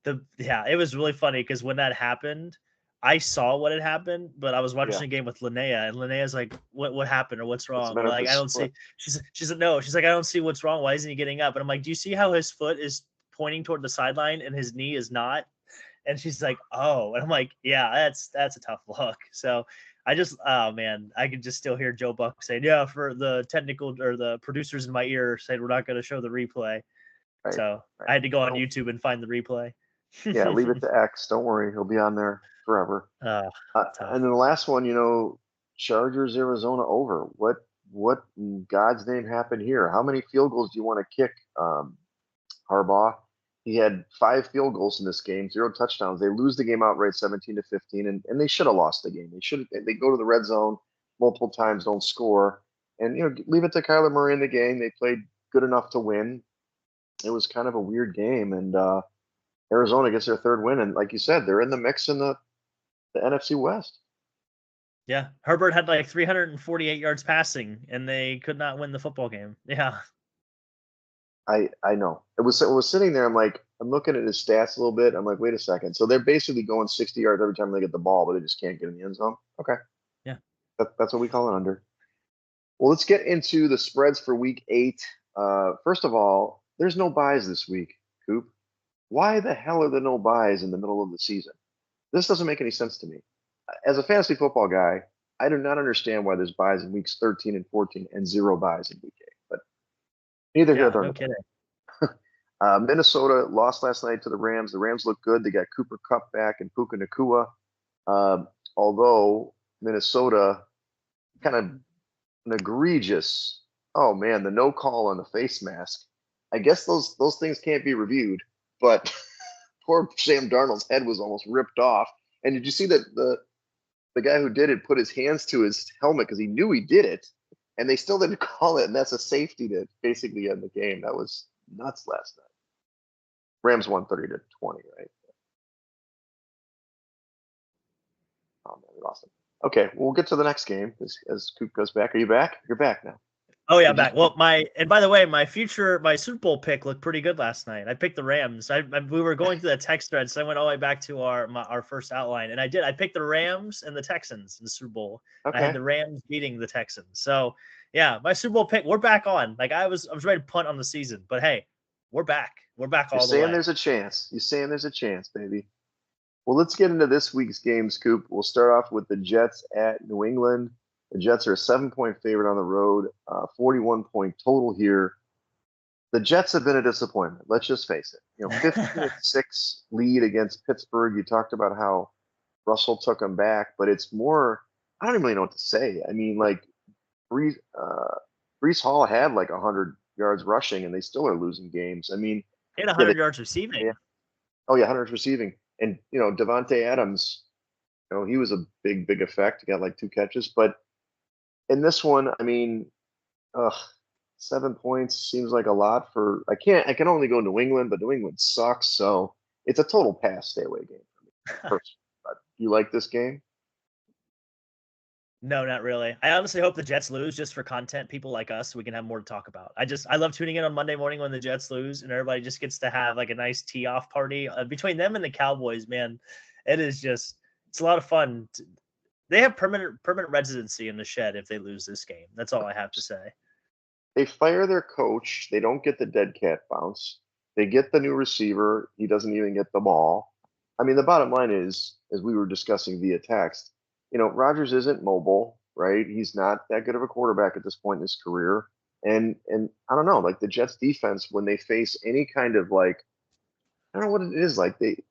it was really funny because when that happened, I saw what had happened, but I was Yeah. watching a game with Linnea, and Linnea's like, "What happened or what's What's the wrong?" matter We're with like, "I this don't foot? see." She's like, "No." She's like, "I don't see what's wrong. Why isn't he getting up?" And I'm like, "Do you see how his foot is pointing toward the sideline and his knee is not?" And she's like, "Oh," and I'm like, "Yeah, that's a tough look." So oh man, I can just still hear Joe Buck saying, "Yeah," for the technical or the producers in my ear saying we're not going to show the replay. Right. So Right. I had to go on Don't, YouTube and find the replay. yeah, leave it to X. Don't worry, he'll be on there forever. Oh, And tough. then the last one, Chargers Arizona over. What in God's name happened here? How many field goals do you want to kick, Harbaugh? He had 5 field goals in this game, 0 touchdowns. They lose the game outright, 17-15, and they should have lost the game. They go to the red zone multiple times, don't score, and leave it to Kyler Murray in the game. They played good enough to win. It was kind of a weird game, and Arizona gets their third win, and like you said, they're in the mix in the NFC West. Yeah, Herbert had like 348 yards passing, and they could not win the football game. Yeah. I know. It was sitting there. I'm looking at his stats a little bit. I'm like, wait a second. So they're basically going 60 yards every time they get the ball, but they just can't get in the end zone. Okay, Yeah. that's what we call an under. Well, let's get into the spreads for Week 8. First of all, there's no buys this week, Coop. Why the hell are there no buys in the middle of the season? This doesn't make any sense to me. As a fantasy football guy, I do not understand why there's buys in weeks 13 and 14 and 0 buys in week 8. But neither here Yeah. nor No there. kidding. Minnesota lost last night to the Rams. The Rams look good. They got Cooper Kupp back and Puka Nakua. Although Minnesota kind of an egregious, oh man, the no call on the face mask. I guess those things can't be reviewed, but poor Sam Darnold's head was almost ripped off. And did you see that the guy who did it put his hands to his helmet because he knew he did it, and they still didn't call it, and that's a safety to basically end the game. That was nuts last night. Rams won 30-20, right? Oh man, we lost him. Okay, we'll get to the next game as Coop goes back. Are you back? You're back now. Oh yeah, You just back. Well, and by the way, my Super Bowl pick looked pretty good last night. I picked the Rams. We were going through the text thread, so I went all the way back to our first outline, and I did. I picked the Rams and the Texans in the Super Bowl. I had okay. the Rams beating the Texans. So yeah, my Super Bowl pick. We're back on. Like I was ready to punt on the season, but hey, we're back. We're back You're all the saying way. there's a chance. You're saying there's a chance, baby. Well, let's get into this week's game, Scoop. We'll start off with the Jets at New England. The Jets are a 7-point favorite on the road, 41-point total here. The Jets have been a disappointment. Let's just face it. 15-6 lead against Pittsburgh. You talked about how Russell took them back, but it's more. I don't even really know what to say. I mean, like Brees Hall had like 100 yards rushing, and they still are losing games. I mean, Hit yeah, 100 yards receiving. yeah. Oh yeah, 100 receiving, and Devontae Adams. He was a big effect. He got like 2 catches, but in this one, I mean, ugh, 7 points seems like a lot for. I can only go New England, but New England sucks, so it's a total pass, stay away game for me personally. But you like this game? No, not really. I honestly hope the Jets lose just for content, people like us, so we can have more to talk about. I love tuning in on Monday morning when the Jets lose and everybody just gets to have like a nice tee off party between them and the Cowboys. Man, it's a lot of fun. They have permanent residency in the shed if they lose this game. That's all I have to say. They fire their coach. They don't get the dead cat bounce. They get the new receiver. He doesn't even get the ball. I mean, the bottom line is, as we were discussing via text, Rodgers isn't mobile, right? He's not that good of a quarterback at this point in his career. And I don't know, like the Jets defense, when they face any kind of like, I don't know what it is, like they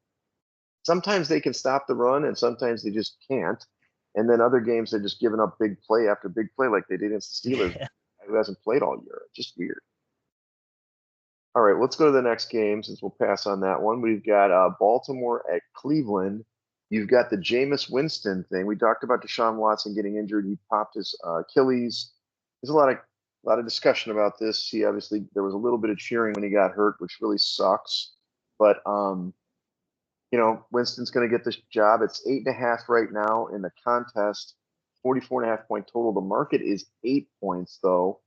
sometimes they can stop the run and sometimes they just can't. And then other games they're just giving up big play after big play like they did against the Steelers, Yeah. who hasn't played all year. Just weird. All right, let's go to the next game since we'll pass on that one. We've got Baltimore at Cleveland. You've got the Jameis Winston thing. We talked about Deshaun Watson getting injured. He popped his Achilles. There's a lot of discussion about this. He obviously there was a little bit of cheering when he got hurt, which really sucks. But Winston's going to get this job. It's 8.5 right now in the contest. 44.5 point total. The market is 8 points though.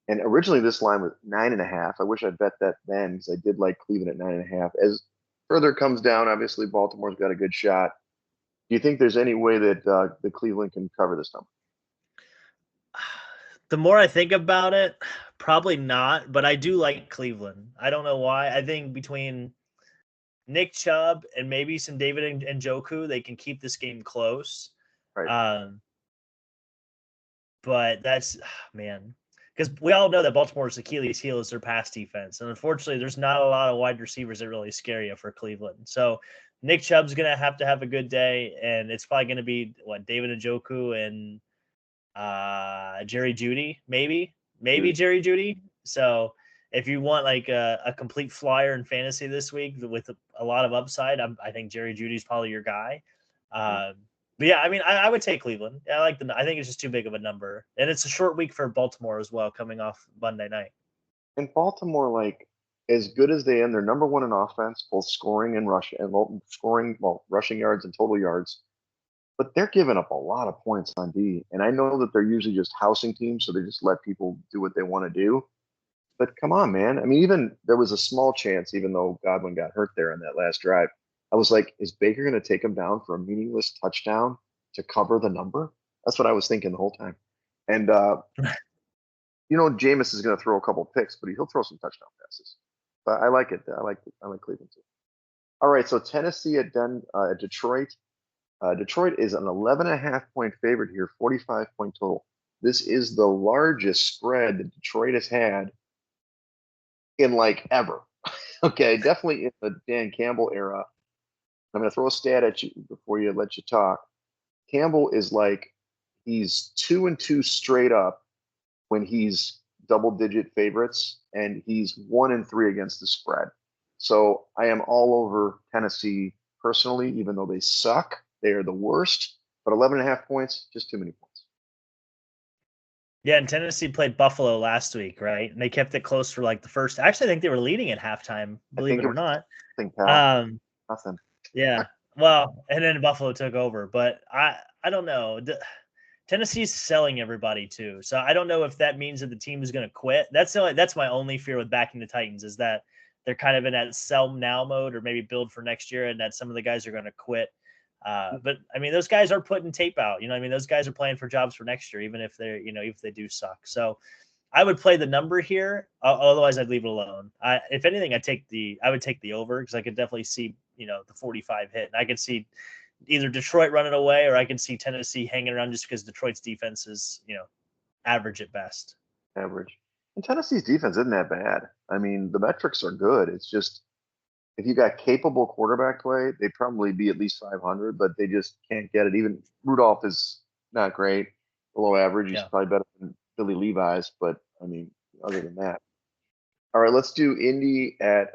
And originally this line was 9.5. I wish I'd bet that then because I did like Cleveland at 9.5. As further comes down, obviously Baltimore's got a good shot. Do you think there's any way that the Cleveland can cover this number? The more I think about it, probably not, but I do like Cleveland. I don't know why. I think between Nick Chubb and maybe some David and Njoku, they can keep this game close. Right. Um, but that's man, because we all know that Baltimore's Achilles heel is their pass defense, and unfortunately, there's not a lot of wide receivers that really scare you for Cleveland. So Nick Chubb's gonna have to have a good day, and it's probably gonna be David Njoku and Jerry Judy, maybe Dude. Jerry Judy. So if you want like a complete flyer in fantasy this week with a lot of upside, I think Jerry Judy's probably your guy. Um, but yeah, I mean, I would take Cleveland. I think it's just too big of a number, and it's a short week for Baltimore as well, coming off Monday night. And Baltimore, like as good as they end, they're number one in offense, both scoring and rush and scoring, well, rushing yards and total yards. But they're giving up a lot of points on D. And I know that they're usually just housing teams, so they just let people do what they want to do. But come on, man. I mean, even there was a small chance, even though Godwin got hurt there in that last drive. I was like, is Baker going to take him down for a meaningless touchdown to cover the number? That's what I was thinking the whole time. And Jameis is going to throw a couple picks, but he'll throw some touchdown passes. But I like it. I like Cleveland too. All right, so Tennessee at Detroit. Detroit is an 11.5 point favorite here, 45 point total. This is the largest spread that Detroit has had in like ever. Okay, definitely in the Dan Campbell era. I'm going to throw a stat at you before you let you talk. Campbell is like he's 2-2 straight up when he's double-digit favorites, and he's 1-3 against the spread. So I am all over Tennessee personally, even though they suck. They are the worst, but 11.5 points, just too many points. Yeah, and Tennessee played Buffalo last week, right? And they kept it close for like the first. Actually, I think they were leading at halftime, I believe think it it or was not. nothing, pal. Nothing. Yeah. Well, and then Buffalo took over, but I don't know. Tennessee's selling everybody too, so I don't know if that means that the team is going to quit. That's my only fear with backing the Titans is that they're kind of in that sell now mode or maybe build for next year, and that some of the guys are going to quit. But I mean, those guys are putting tape out. I mean, those guys are playing for jobs for next year, even if if they do suck. So I would play the number here. Otherwise, I'd leave it alone. If anything, I would take the over because I could definitely see the 45 hit, and I could see either Detroit running away or I could see Tennessee hanging around just because Detroit's defense is average at best. Average. And Tennessee's defense isn't that bad. I mean, the metrics are good. It's just if you got capable quarterback play, they'd probably be at least 500, but they just can't get it. Even Rudolph is not great, below average. He's Yeah. probably better than Billy Levi's, but I mean, other than that. All right, let's do Indy at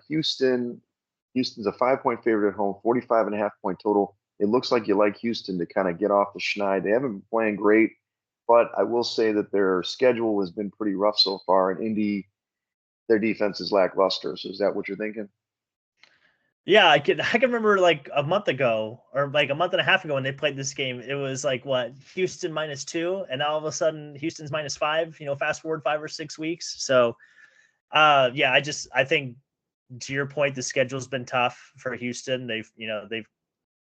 Houston. Houston's a 5 point favorite at home, 45.5 point total. It looks like you like Houston to kind of get off the schneid. They haven't been playing great, but I will say that their schedule has been pretty rough so far. And Indy, their defense is lackluster. So is that what you're thinking? Yeah, I can remember like a month ago or like a month and a half ago when they played this game, it was like what, Houston -2, and all of a sudden Houston's -5, fast forward 5 or 6 weeks. So yeah, I think to your point, the schedule's been tough for Houston. They've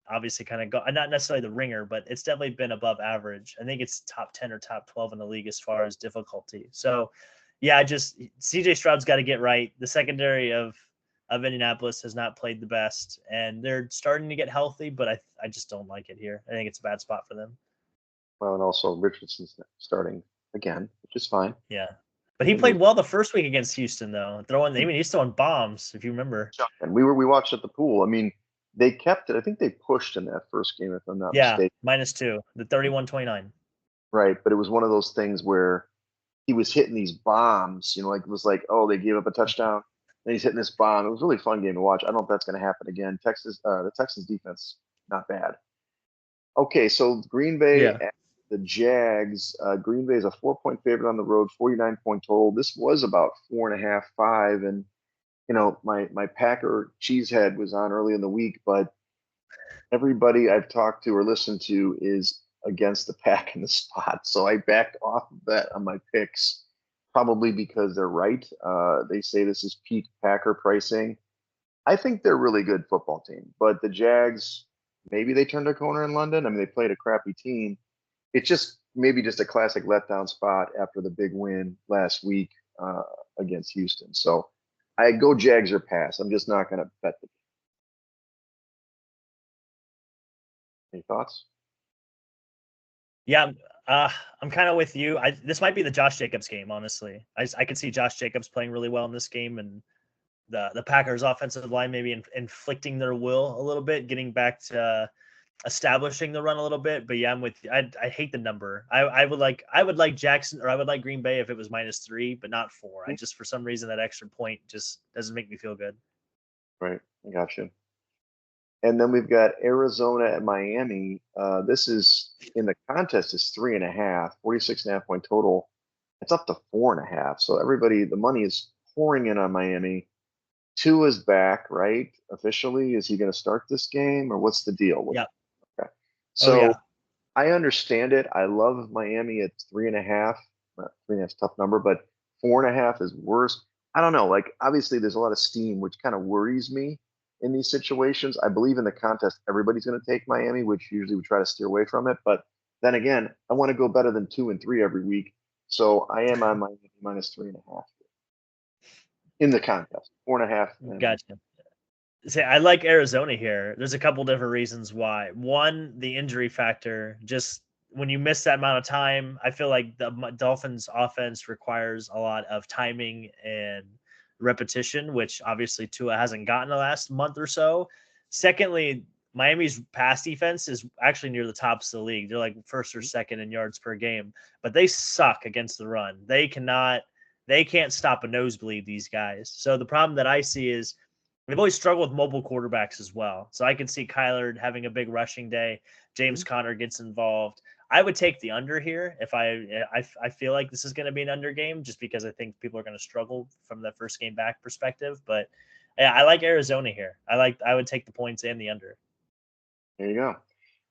obviously kind of got not necessarily the ringer, but it's definitely been above average. I think it's top 10 or top 12 in the league as far as difficulty. So yeah, CJ Stroud's got to get right. The secondary of of Indianapolis has not played the best, and they're starting to get healthy, but I just don't like it here. I think it's a bad spot for them. Well, and also Richardson's starting again, which is fine. Yeah. But he played well the first week against Houston, though. He's throwing bombs, if you remember. And we watched at the pool. I mean, they kept it. I think they pushed in that first game, if I'm not mistaken. -2, the 31-29. Right, but it was one of those things where he was hitting these bombs. Like it was like, oh, they gave up a touchdown, and he's hitting this bomb. It was a really fun game to watch. I don't know if that's going to happen again. The Texans defense, not bad. Okay, so Green Bay at the Jags. Green Bay is a 4-point favorite on the road, 49-point total. This was about 4.5, 5, and my Packer cheesehead was on early in the week, but everybody I've talked to or listened to is against the Pack in the spot. So I backed off of that on my picks, probably because they're right. They say this is peak Packer pricing. I think they're a really good football team, but the Jags, maybe they turned a corner in London. I mean, they played a crappy team. It's just maybe just a classic letdown spot after the big win last week against Houston. So I go Jags or pass. I'm just not going to bet the. Any thoughts? Yeah, I'm kind of with you. This might be the Josh Jacobs game, honestly. I could see Josh Jacobs playing really well in this game, and the Packers offensive line maybe inflicting their will a little bit, getting back to establishing the run a little bit. But yeah, I'm with you. I hate the number. I would like Jackson, or I would like Green Bay if it was -3, but not 4. I just, for some reason, that extra point just doesn't make me feel good. Right, I got you. And then we've got Arizona at Miami. This is in the contest is 3.5, 46.5-point total. It's up to 4.5. So the money is pouring in on Miami. Tua is back, right? Officially, is he going to start this game, or what's the deal? Yeah. Okay. So I understand it. I love Miami at 3.5. 3.5 is a tough number, but 4.5 is worse. I don't know. Like, obviously, there's a lot of steam, which kind of worries me in these situations. I believe in the contest, everybody's going to take Miami, which usually we try to steer away from it. But then again, I want to go better than 2 and 3 every week. So I am on Miami -3.5 in the contest. 4.5. Gotcha. See, I like Arizona here. There's a couple different reasons why. One, the injury factor. Just when you miss that amount of time, I feel like the Dolphins' offense requires a lot of timing and repetition, which obviously Tua hasn't gotten the last month or so. Secondly, Miami's pass defense is actually near the tops of the league. They're like first or second in yards per game, but they suck against the run. They can't stop a nosebleed, these guys. So the problem that I see is they've always struggled with mobile quarterbacks as well. So I can see Kyler having a big rushing day. James Conner gets involved. I would take the under here if I feel like this is going to be an under game, just because I think people are going to struggle from the first game back perspective. But yeah, I like Arizona here. I would take the points and the under. There you go.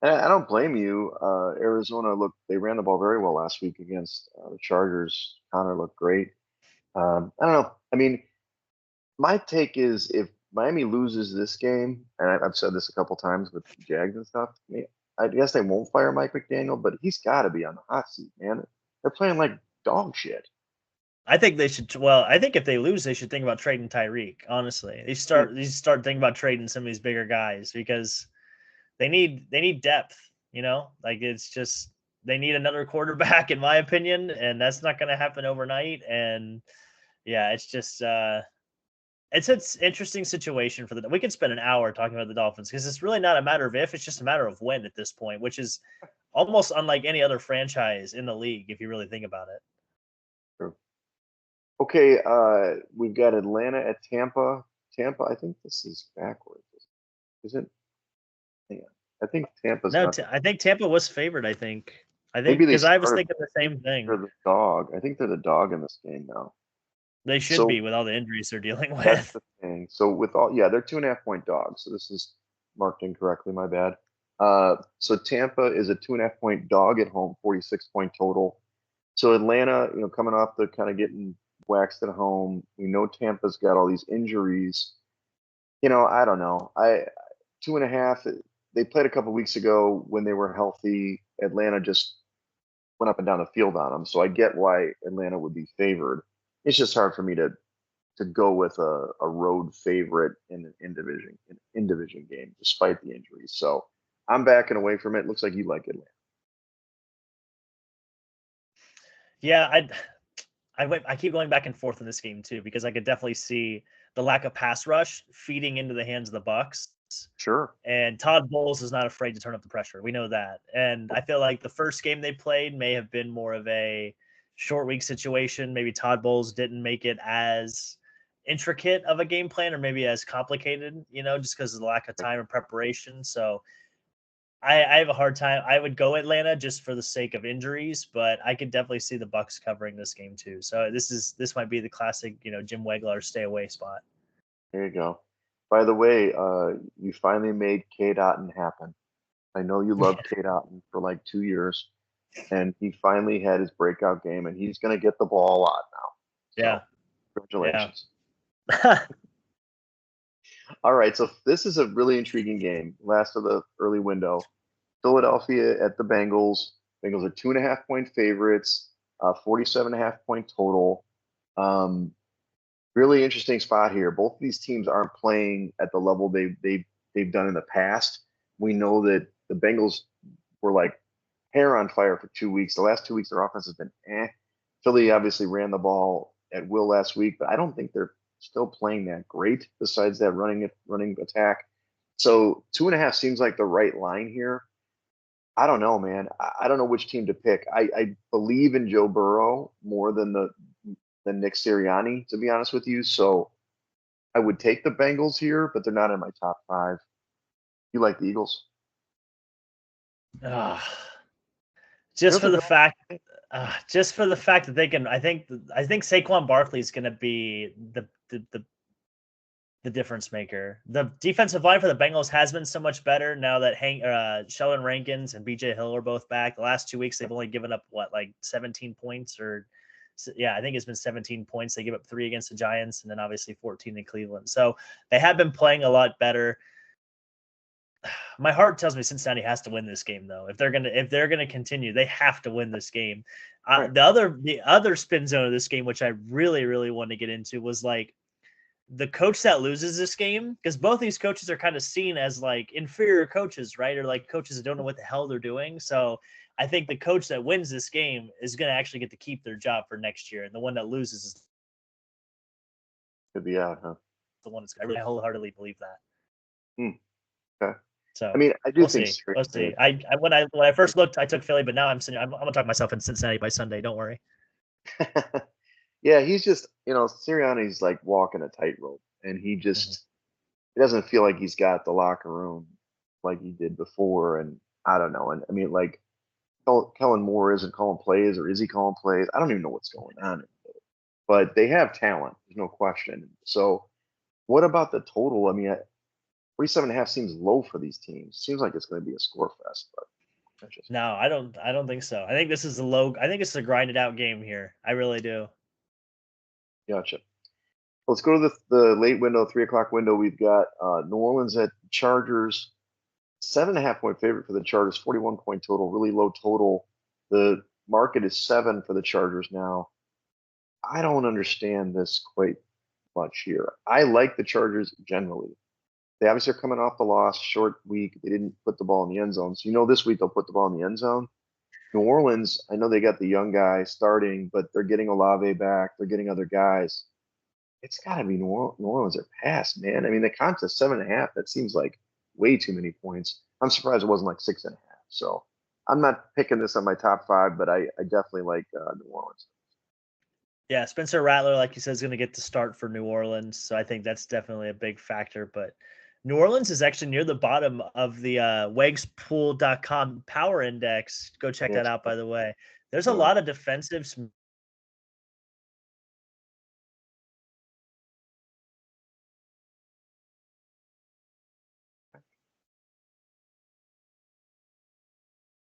And I don't blame you. Arizona they ran the ball very well last week against the Chargers. Connor looked great. I don't know. I mean, my take is if Miami loses this game, and I've said this a couple times with Jags and stuff, I guess they won't fire Mike McDaniel, but he's got to be on the hot seat, man. They're playing like dog shit. I think they should. Well, I think if they lose, they should think about trading Tyreek. Honestly, they start thinking about trading some of these bigger guys because they need depth. Like it's just they need another quarterback, in my opinion, and that's not going to happen overnight. And yeah, it's just it's an interesting situation for them. We could spend an hour talking about the Dolphins because it's really not a matter of if, it's just a matter of when at this point, which is almost unlike any other franchise in the league if you really think about it. True. Okay, we've got Atlanta at Tampa. Tampa, I think this is backwards. Is it? Yeah, I think Tampa's not. I think Tampa was favored. I think Maybe they because I was started thinking the same thing. for the dog. I think they're the dog in this game now. They should be with all the injuries they're dealing That's with. the thing. So they're 2.5-point dogs. So this is marked incorrectly. My bad. So Tampa is a 2.5-point dog at home, 46-point total. So Atlanta, coming off the kind of getting waxed at home. We know Tampa's got all these injuries. I don't know. 2.5. They played a couple weeks ago when they were healthy. Atlanta just went up and down the field on them. So I get why Atlanta would be favored. It's just hard for me to to go with a road favorite in an in division game, despite the injuries. So I'm backing away from it. Looks like you like Atlanta. Yeah, I keep going back and forth in this game too because I could definitely see the lack of pass rush feeding into the hands of the Bucks. Sure. And Todd Bowles is not afraid to turn up the pressure. We know that. And I feel like the first game they played may have been more of a short week situation. Maybe Todd Bowles didn't make it as intricate of a game plan or maybe as complicated, just because of the lack of time and preparation. So I have a hard time. I would go Atlanta just for the sake of injuries, but I could definitely see the Bucks covering this game too. So this might be the classic, Jim Wegler stay away spot. There you go. By the way, you finally made K Dotton happen. I know you loved K Dotton for like 2 years, and he finally had his breakout game, and he's going to get the ball a lot now. Yeah. So, congratulations. Yeah. All right, so this is a really intriguing game. Last of the early window. Philadelphia at the Bengals. Bengals are 2.5 point favorites, 47.5 point total. Really interesting spot here. Both of these teams aren't playing at the level they've done in the past. We know that the Bengals were like hair on fire for 2 weeks. The last 2 weeks, their offense has been eh. Philly obviously ran the ball at will last week, but I don't think they're still playing that great. Besides that running attack, so 2.5 seems like the right line here. I don't know, man. I don't know which team to pick. I believe in Joe Burrow more than Nick Sirianni, to be honest with you. So I would take the Bengals here, but they're not in my top five. You like the Eagles? Ugh. Just Eagles for are the going. fact, just for the fact that they can, I think Saquon Barkley is going to be the difference maker. The defensive line for the Bengals has been so much better now that Sheldon Rankins and BJ Hill are both back. The last 2 weeks they've only given up like 17 points or yeah, I think it's been 17 points. They give up 3 against the Giants and then obviously 14 in Cleveland. So they have been playing a lot better. My heart tells me Cincinnati has to win this game though. If they're gonna continue, they have to win this game. Right. The other spin zone of this game, which I really wanted to get into, was like the coach that loses this game, because both these coaches are kind of seen as like inferior coaches, right? Or like coaches that don't know what the hell they're doing. So I think the coach that wins this game is going to actually get to keep their job for next year. And the one that loses is Could be out, huh? the one that's, I really wholeheartedly believe that. Okay. I So mean, I do we'll think see. We'll Sirianni. see. When I first looked, I took Philly, but now I'm gonna talk myself in Cincinnati by Sunday. Don't worry. Yeah, he's just Sirianni's like walking a tightrope, and he Mhm. just it doesn't feel like he's got the locker room like he did before. And I don't know. And I mean, like Kellen Moore isn't calling plays, or is he calling plays? I don't even know what's going on. But they have talent. There's no question. So what about the total? I mean, 47.5 seems low for these teams. Seems like it's going to be a score fest, but that's just No, I don't think so. I think this is I think it's a grinded out game here. I really do. gotcha. Let's go to the late window, 3 o'clock window. We've got New Orleans at Chargers, 7.5 point favorite for the Chargers, 41 point total, really low total. The market is 7 for the Chargers now. I don't understand this quite much here. I like the Chargers generally. They obviously are coming off the loss, short week. They didn't put the ball in the end zone. So this week they'll put the ball in the end zone. New Orleans, I know they got the young guy starting, but they're getting Olave back. They're getting other guys. It's got to be New Orleans are past, man. I mean, the contest 7.5. That seems like way too many points. I'm surprised it wasn't like 6.5. So I'm not picking this on my top five, but I definitely like New Orleans. Yeah, Spencer Rattler, like you said, is going to get the start for New Orleans. So I think that's definitely a big factor. But New Orleans is actually near the bottom of the wegspool.com power index. Go check that Yes. out, by the way. There's a All right. lot of defensive.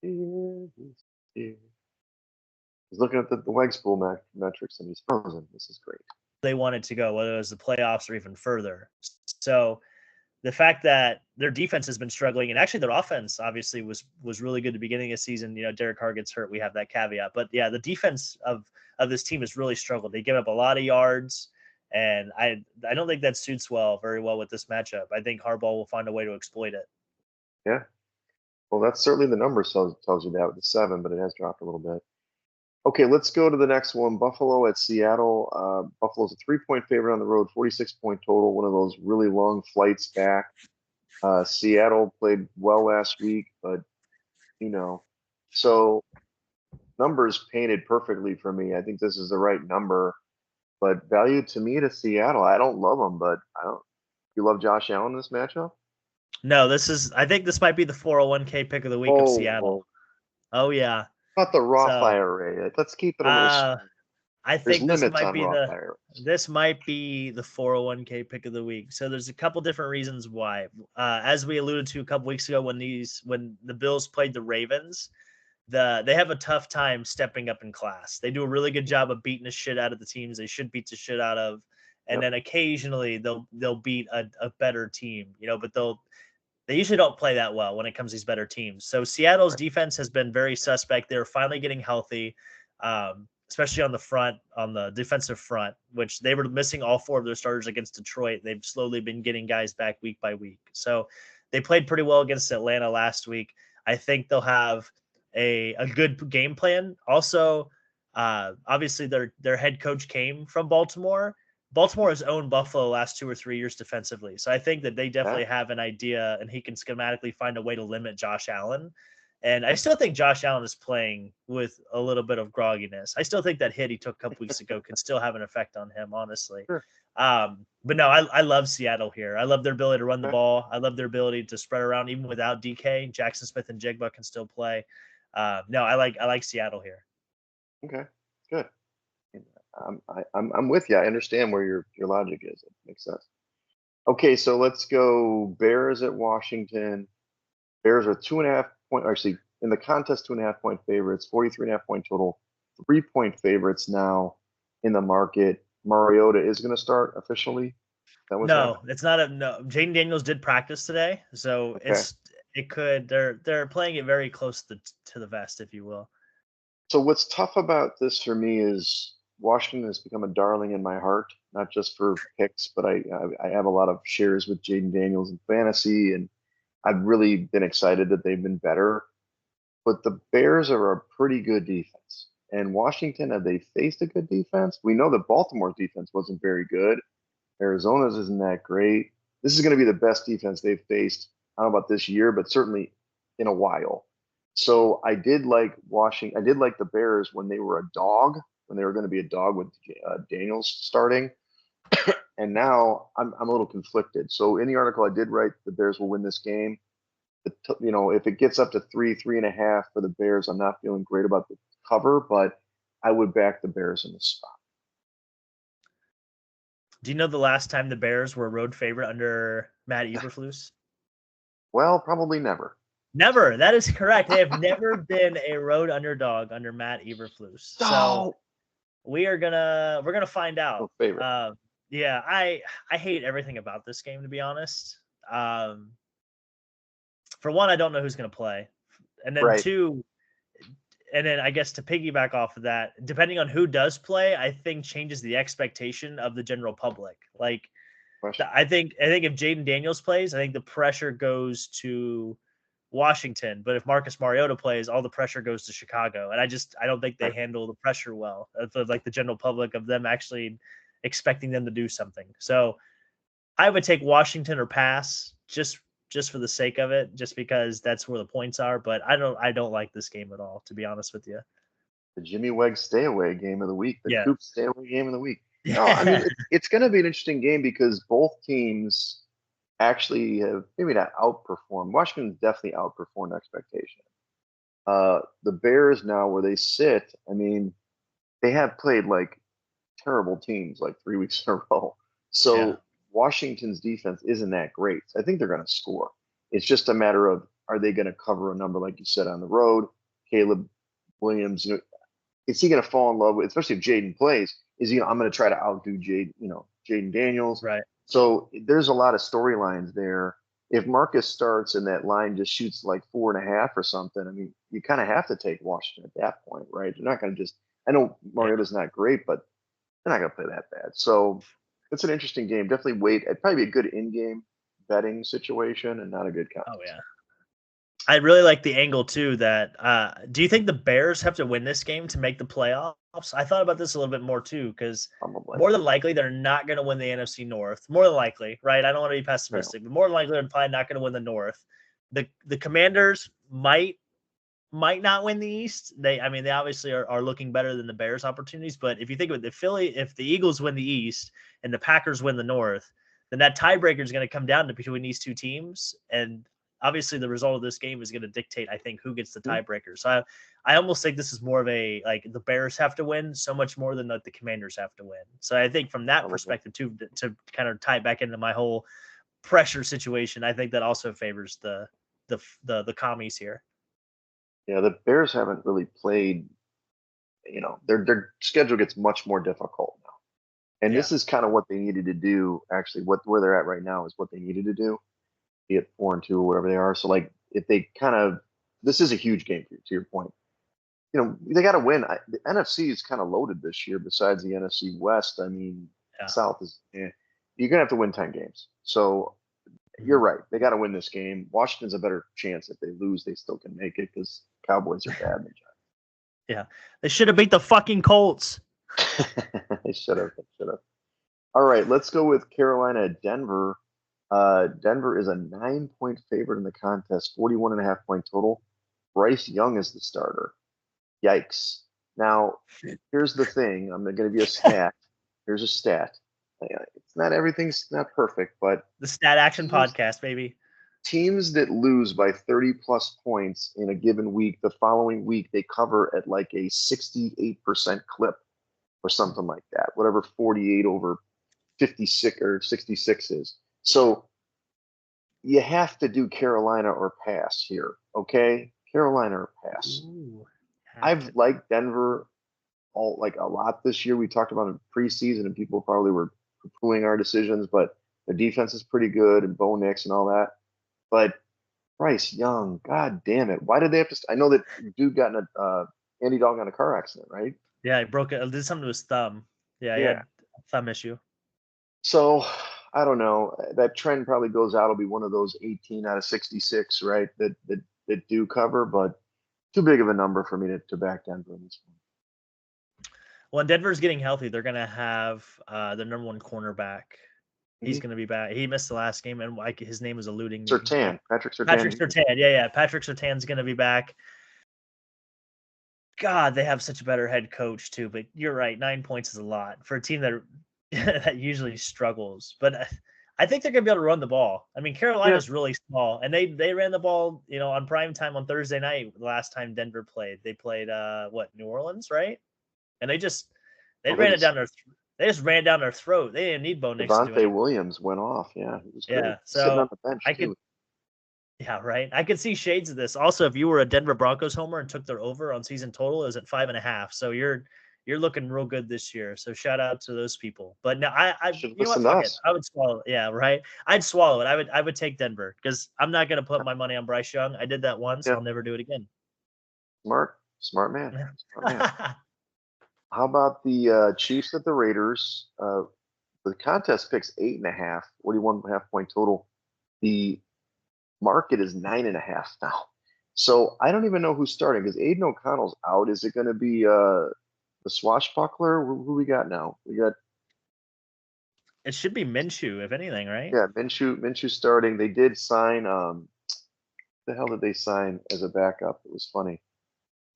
He's looking at the Weg spool metrics, and he's frozen. This is great. They wanted to go, whether it was the playoffs or even further. So the fact that their defense has been struggling, and actually their offense obviously was really good at the beginning of the season. Derek Carr gets hurt. We have that caveat. But yeah, the defense of this team has really struggled. They give up a lot of yards, And I don't think that suits very well with this matchup. I think Harbaugh will find a way to exploit it. Yeah. Well, that's certainly the number tells you that with the 7, but it has dropped a little bit. Okay, let's go to the next one. Buffalo at Seattle. Buffalo's a 3-point favorite on the road, 46-point total. One of those really long flights back. Seattle played well last week, but so numbers painted perfectly for me. I think this is the right number, but value to me to Seattle. I don't love them, but I don't. You love Josh Allen in this matchup? No, I think this might be the 401k pick of the week of Seattle. Oh yeah. Not the Roth So, IRA. Let's keep it a little. I There's think this limits might on be Roth IRAs. this might be the 401k pick of the week. So there's a couple different reasons why. As we alluded to a couple weeks ago when the Bills played the Ravens, they have a tough time stepping up in class. They do a really good job of beating the shit out of the teams they should beat the shit out of, and then occasionally they'll beat a better team, but they usually don't play that well when it comes to these better teams. So Seattle's defense has been very suspect. They're finally getting healthy, especially on the defensive front, which they were missing all 4 of their starters against Detroit. They've slowly been getting guys back week by week. So they played pretty well against Atlanta last week. I think they'll have a good game plan. Also, obviously their head coach came from Baltimore. Baltimore has owned Buffalo the last 2 or 3 years defensively. So I think that they definitely have an idea, and he can schematically find a way to limit Josh Allen. And I still think Josh Allen is playing with a little bit of grogginess. I still think that hit he took a couple weeks ago can still have an effect on him, honestly. Sure. But no, I love Seattle here. I love their ability to run the ball. I love their ability to spread around even without DK. Jackson Smith and Jigba can still play. No, I like Seattle here. Okay, good. I'm with you. I understand where your logic is. It makes sense. Okay, so let's go Bears at Washington. Bears are 2.5 point, actually in the contest, 2.5 point favorites, 43.5 point total, 3-point favorites now in the market. Mariota is going to start officially. No, it's not no. Jaden Daniels did practice today, so they're playing it very close to the vest, if you will. So what's tough about this for me is Washington has become a darling in my heart, not just for picks, but I have a lot of shares with Jaden Daniels in fantasy, and I've really been excited that they've been better. But the Bears are a pretty good defense. And Washington, have they faced a good defense? We know that Baltimore's defense wasn't very good. Arizona's isn't that great. This is going to be the best defense they've faced, I don't know about this year, but certainly in a while. So I did like Washington. I did like the Bears when they were a dog, when they were going to be a dog with Daniels starting. And now I'm a little conflicted. So in the article, I did write the Bears will win this game. If it gets up to 3.5 for the Bears, I'm not feeling great about the cover, but I would back the Bears in the spot. Do you know the last time the Bears were a road favorite under Matt Eberflus? Well, probably never. Never. That is correct. They have never been a road underdog under Matt Eberflus. So we're gonna find out. Yeah, I hate everything about this game, to be honest. For one, I don't know who's gonna play, and then two, and then I guess to piggyback off of that, depending on who does play, I think changes the expectation of the general public. Like, I think if Jaden Daniels plays, I think the pressure goes to Washington. But if Marcus Mariota plays, all the pressure goes to Chicago. And I don't think they handle the pressure well, like the general public, of them actually expecting them to do something. So I would take Washington or pass just for the sake of it, just because that's where the points are. But I don't like this game at all, to be honest with you. The Jimmy Wegs stay away game of the week, the Coop stay away game of the week. Yeah. No, I mean, it's going to be an interesting game because both teams actually have maybe not outperformed. Washington's definitely outperformed expectation. The Bears now, where they sit, I mean, they have played like terrible teams like 3 weeks in a row. So Washington's defense isn't that great. So I think they're going to score. It's just a matter of, are they going to cover a number like you said on the road? Caleb Williams, is he going to fall in love with, especially if Jaden plays? Is he? I'm going to try to outdo Jaden Daniels. Right. So there's a lot of storylines there. If Marcus starts and that line just shoots like 4.5 or something, I mean, you kind of have to take Washington at that point, right? You're not going to just. I know Mariota's not great, but they're not going to play that bad. So it's an interesting game. Definitely wait. It'd probably be a good in-game betting situation and not a good Oh contest. yeah. I really like the angle too that do you think the Bears have to win this game to make the playoffs? I thought about this a little bit more too, because Probably. more than likely they're not going to win the NFC North. More than likely, right? I don't want to be pessimistic, but more than likely they're probably not going to win the North. The Commanders might not win the East. They obviously are looking better than the Bears opportunities. But if you think of it, if the Eagles win the East and the Packers win the North, then that tiebreaker is going to come down to between these two teams. And obviously the result of this game is going to dictate, I think, who gets the tiebreaker. So I almost think this is more of a, like, the Bears have to win so much more than the Commanders have to win. So I think from that perspective too, to kind of tie back into my whole pressure situation, I think that also favors the commies here. Yeah, the Bears haven't really played. Their schedule gets much more difficult now, and this is kind of what they needed to do. Actually, where they're at right now is what they needed to do. Be it 4-2 or whatever they are. So, like, if they this is a huge game for you. To your point, they got to win. The NFC is kind of loaded this year. Besides the NFC West, I mean, South is. You're gonna have to win 10 games. So you're right. They got to win this game. Washington's a better chance. If they lose, they still can make it because Cowboys are bad. Yeah, they should have beat the fucking Colts. They should have. All right, let's go with Carolina at Denver. Denver is a 9-point favorite in the contest, 41.5-point total. Bryce Young is the starter. Yikes. Now, here's the thing. I'm going to give you a stat. Here's a stat. It's not everything's not perfect, but the Stat Action Podcast, baby. Teams that lose by 30 plus points in a given week, the following week they cover at like a 68% clip or something like that, whatever 48 over 56 or 66 is. So you have to do Carolina or pass here, okay? Carolina or pass. Ooh, I've liked Denver a lot this year. We talked about it in preseason, and people probably were poo-pooing our decisions, but their defense is pretty good, and Bo Nix and all that. But Bryce Young, god damn it! Why did they have to? I know that dude got in Andy Dalton got in a car accident, right? Yeah, he broke it. Did something to his thumb. Yeah, he had a thumb issue. So I don't know. That trend probably goes out. It'll be one of those 18 out of 66, right? That do cover, but too big of a number for me to back Denver in this one. When Denver's getting healthy, they're going to have the number one cornerback. He's going to be back. He missed the last game, and his name is eluding me. Patrick Surtain. Patrick Surtain. Yeah. Patrick Surtain's going to be back. God, they have such a better head coach too. But you're right, 9 points is a lot for a team that that usually struggles. But I think they're going to be able to run the ball. I mean, Carolina's really small, and they ran the ball, on prime time on Thursday night. The last time Denver played, they played New Orleans, right? And they just ran it down their. They just ran down their throat. They didn't need Bo Nix to do anything. Williams went off. Yeah, he was great. So sitting on the bench too. Yeah, right. I could see shades of this. Also, if you were a Denver Broncos homer and took their over on season total, it was at 5.5. So you're looking real good this year. So shout out to those people. But no, I fuck it. I would swallow it. Yeah, right. I'd swallow it. I would take Denver because I'm not going to put my money on Bryce Young. I did that once. I'll never do it again. Smart man. How about the Chiefs at the Raiders? The contest picks 8.5, 41.5-point total. The market is 9.5 now. So I don't even know who's starting because Aiden O'Connell's out. Is it going to be the swashbuckler? Who we got now? We got. It should be Minshew, if anything, right? Yeah, Minshew starting. They did sign. The hell did they sign as a backup? It was funny.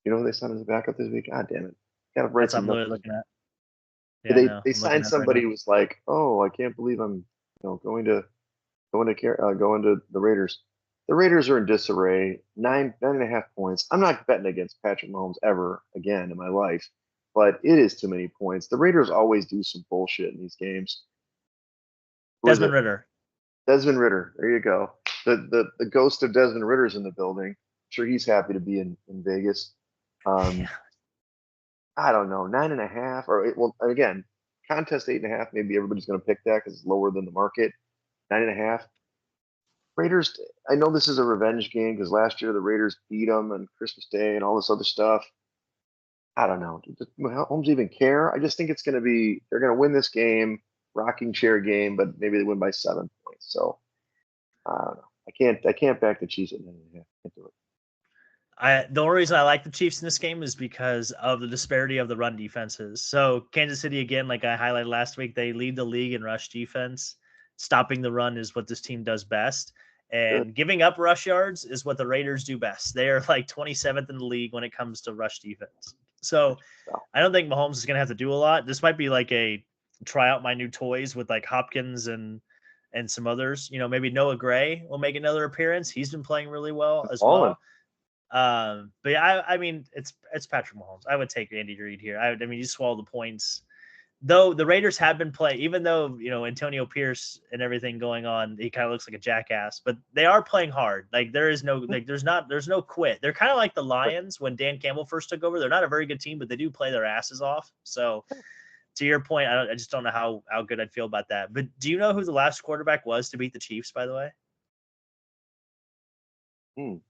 You know who they signed as a backup this week? God damn it! Gotta write some notes. Looking at. Yeah, they signed somebody who was like, "Oh, I can't believe I'm, going to the Raiders." The Raiders are in disarray. 9.5 points. I'm not betting against Patrick Mahomes ever again in my life, but it is too many points. The Raiders always do some bullshit in these games. Desmond Ridder. Desmond Ridder. There you go. The ghost of Desmond Ridder's in the building. I'm sure he's happy to be in Vegas. I don't know, 9.5, again, contest 8.5. Maybe everybody's going to pick that because it's lower than the market. 9.5. Raiders. I know this is a revenge game because last year the Raiders beat them on Christmas Day and all this other stuff. I don't know. Does Mahomes even care? I just think it's going to be. They're going to win this game. rocking chair game, but maybe they win by 7 points. So I don't know. I can't back the Chiefs at 9.5. Can't do it. The only reason I like the Chiefs in this game is because of the disparity of the run defenses. So Kansas City, again, like I highlighted last week, they lead the league in rush defense. Stopping the run is what this team does best. Good. And giving up rush yards is what the Raiders do best. They are like 27th in the league when it comes to rush defense. So I don't think Mahomes is going to have to do a lot. This might be like a try out my new toys with like Hopkins and some others. You know, maybe Noah Gray will make another appearance. He's been playing really well as well. But yeah, I mean, it's Patrick Mahomes. I would take Andy Reid here. I mean, you swallow the points. Though the Raiders have been playing, even though, you know, Antonio Pierce and everything going on, he kind of looks like a jackass, but they are playing hard. Like there's no quit. They're kind of like the Lions when Dan Campbell first took over. They're not a very good team, but they do play their asses off. So to your point, I just don't know how good I'd feel about that. But do you know who the last quarterback was to beat the Chiefs, by the way?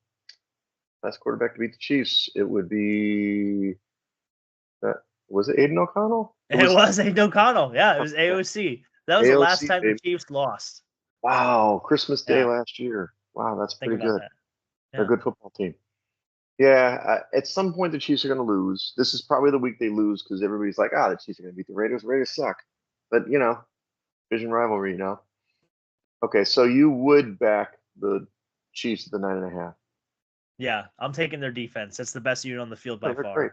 Last quarterback to beat the Chiefs. It would be was it Aiden O'Connell? It was Aiden O'Connell. Yeah, it was AOC. That was AOC, the last time the Chiefs lost. Wow, Christmas Day last year. Wow, that's pretty good. Yeah. They're a good football team. Yeah, at some point the Chiefs are going to lose. This is probably the week they lose because everybody's like, the Chiefs are going to beat the Raiders. The Raiders suck. But, you know, division rivalry, you know. Okay, so you would back the Chiefs at the 9.5. Yeah, I'm taking their defense. That's the best unit on the field by far. Great.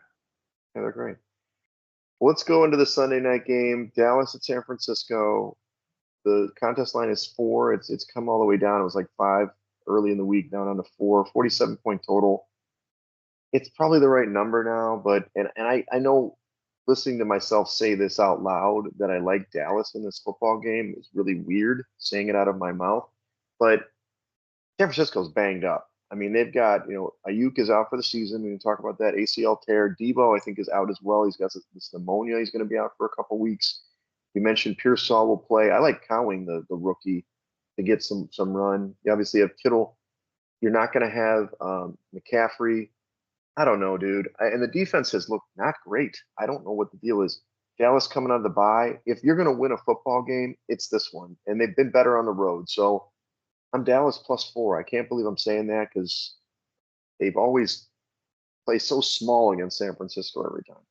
Yeah, they're great. Let's go into the Sunday night game. Dallas at San Francisco. The contest line is 4. It's come all the way down. It was like 5 early in the week, down on to 4. 47-point total. It's probably the right number now, but I know listening to myself say this out loud that I like Dallas in this football game is really weird saying it out of my mouth. But San Francisco's banged up. I mean, they've got, Ayuk is out for the season. We can talk about that. ACL tear. Debo, I think, is out as well. He's got this pneumonia. He's going to be out for a couple weeks. You mentioned Pearsall will play. I like Cowing, the rookie, to get some run. You obviously have Kittle. You're not going to have McCaffrey. I don't know, dude. And the defense has looked not great. I don't know what the deal is. Dallas coming out of the bye. If you're going to win a football game, it's this one. And they've been better on the road. So I'm Dallas +4. I can't believe I'm saying that because they've always played so small against San Francisco every time.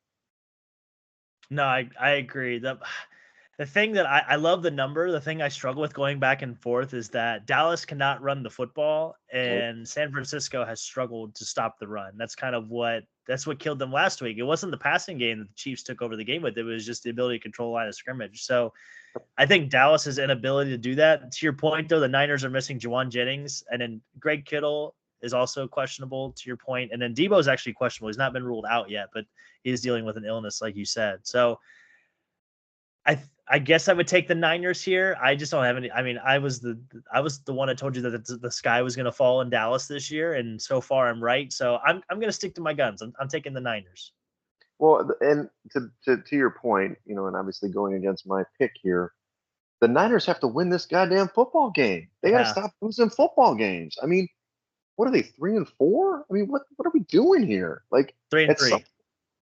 No, I agree. The thing that I love the number, the thing I struggle with going back and forth is that Dallas cannot run the football and San Francisco has struggled to stop the run. That's kind of what killed them last week. It wasn't the passing game that the Chiefs took over the game with. It was just the ability to control line of scrimmage. So I think Dallas's inability to do that. To your point, though, the Niners are missing Juwan Jennings, and then Greg Kittle is also questionable, to your point. And then Debo is actually questionable. He's not been ruled out yet, but he is dealing with an illness, like you said. So I guess I would take the Niners here. I just don't have any. I mean, I was the one that told you that the sky was going to fall in Dallas this year, and so far I'm right. So I'm going to stick to my guns. I'm taking the Niners. Well, and to your point, and obviously going against my pick here, the Niners have to win this goddamn football game. They got to stop losing football games. I mean, what are they, 3-4? I mean, what are we doing here? Like 3-3.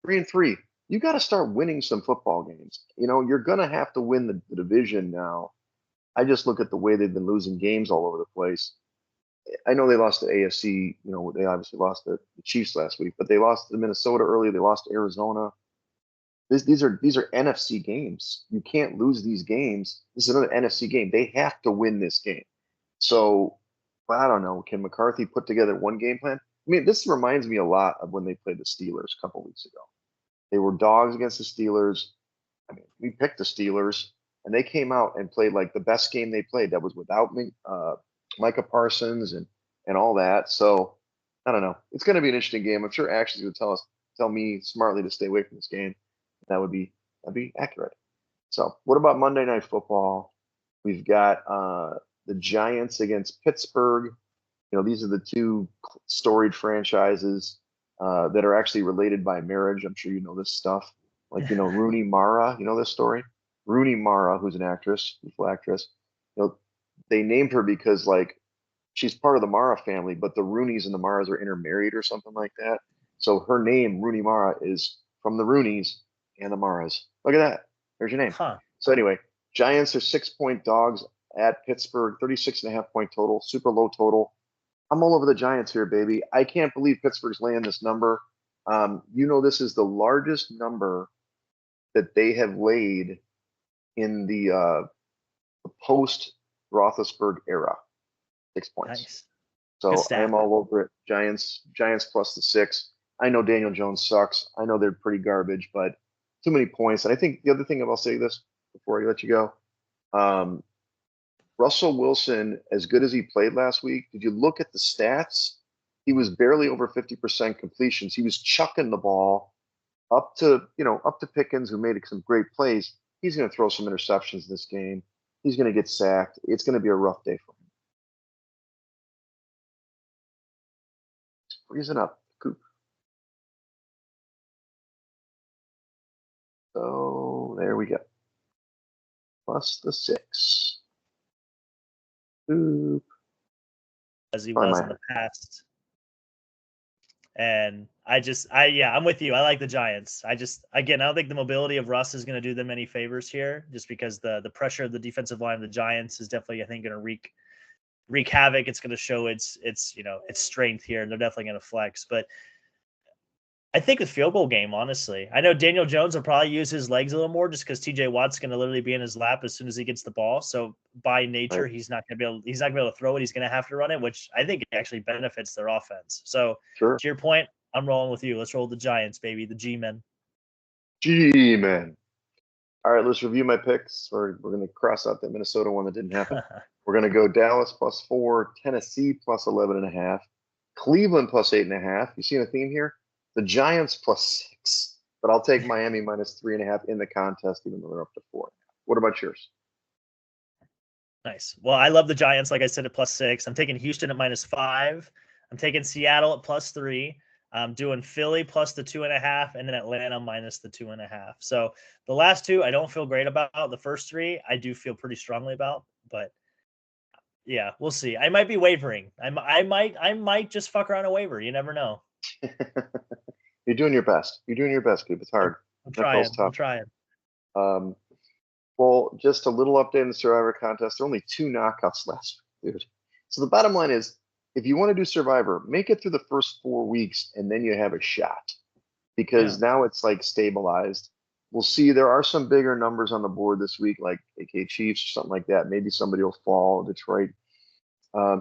3-3. You got to start winning some football games. You're going to have to win the division now. I just look at the way they've been losing games all over the place. I know they lost to AFC. They obviously lost to the Chiefs last week, but they lost to Minnesota early. They lost to Arizona. These are NFC games. You can't lose these games. This is another NFC game. They have to win this game. So, I don't know. Can McCarthy put together one game plan? I mean, this reminds me a lot of when they played the Steelers a couple weeks ago. They were dogs against the Steelers. I mean, we picked the Steelers, and they came out and played like the best game they played. That was without me, Micah Parsons and all that. So I don't know. It's going to be an interesting game. I'm sure Ashley's going to tell me smartly to stay away from this game. That'd be accurate. So what about Monday Night Football? We've got the Giants against Pittsburgh. These are the two storied franchises that are actually related by marriage. I'm sure you know this stuff. Like, Rooney Mara, you know this story? Rooney Mara, who's an actress, beautiful actress. They named her because, like, she's part of the Mara family, but the Rooneys and the Maras are intermarried or something like that. So her name, Rooney Mara, is from the Rooneys and the Maras. Look at that. There's your name. Huh. So anyway, Giants are 6-point dogs at Pittsburgh, 36.5-point total, super low total. I'm all over the Giants here, baby. I can't believe Pittsburgh's laying this number. This is the largest number that they have laid in the post Roethlisberger era. 6 points. Nice. So I am all over it. Giants plus the 6. I know Daniel Jones sucks. I know they're pretty garbage, but too many points. And I think the other thing I'll say this before I let you go. Russell Wilson, as good as he played last week, did you look at the stats? He was barely over 50% completions. He was chucking the ball up to Pickens, who made some great plays. He's going to throw some interceptions this game. He's going to get sacked. It's going to be a rough day for him. Freezing up, Coop. So there we go. Plus the 6. Coop. As he was in the past. And I'm with you. I like the Giants. I don't think the mobility of Russ is going to do them any favors here, just because the pressure of the defensive line of the Giants is definitely, I think, going to wreak havoc. It's going to show its strength here, and they're definitely going to flex. But I think the field goal game, honestly, I know Daniel Jones will probably use his legs a little more, just because TJ Watt's going to literally be in his lap as soon as he gets the ball. So by nature, right, he's not going to be able to throw it. He's going to have to run it, which I think actually benefits their offense. So sure. To your point, I'm rolling with you. Let's roll the Giants, baby. The G-men. G-men. All right, let's review my picks. We're going to cross out that Minnesota one that didn't happen. We're going to go Dallas plus 4, Tennessee plus 11.5, Cleveland plus 8.5. You seeing a theme here? The Giants plus 6, but I'll take Miami minus 3.5 in the contest, even though they're up to 4. What about yours? Nice. Well, I love the Giants, like I said, at plus 6. I'm taking Houston at minus 5. I'm taking Seattle at plus 3. I'm doing Philly plus the 2.5, and then Atlanta minus the 2.5. So the last two, I don't feel great about. The first 3, I do feel pretty strongly about, but yeah, we'll see. I might be wavering. I might just fuck around a waiver. You never know. You're doing your best. You're doing your best, Coop. It's hard. I'm trying. Well, just a little update in the Survivor contest. There are only 2 knockouts last week, dude. So the bottom line is, if you want to do Survivor, make it through the first 4 weeks, and then you have a shot. Because now it's like stabilized. We'll see. There are some bigger numbers on the board this week, like AK Chiefs or something like that. Maybe somebody will fall. Detroit.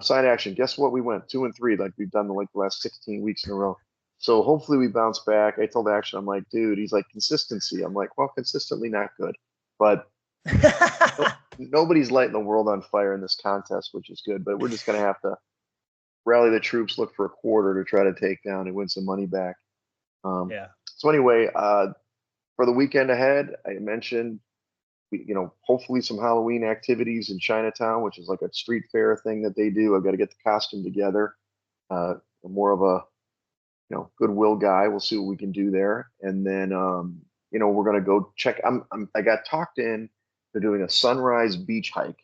Side action. Guess what? We went 2 and 3, like we've done the last 16 weeks in a row. So hopefully we bounce back. I told Action, I'm like, dude, he's like, consistency. I'm like, well, consistently not good. But nobody's lighting the world on fire in this contest, which is good. But we're just going to have to rally the troops, look for a quarter to try to take down and win some money back. So anyway, for the weekend ahead, I mentioned, hopefully some Halloween activities in Chinatown, which is like a street fair thing that they do. I've got to get the costume together. More of a goodwill guy. We'll see what we can do there. And then, we're going to go check. I got talked in. They're doing a sunrise beach hike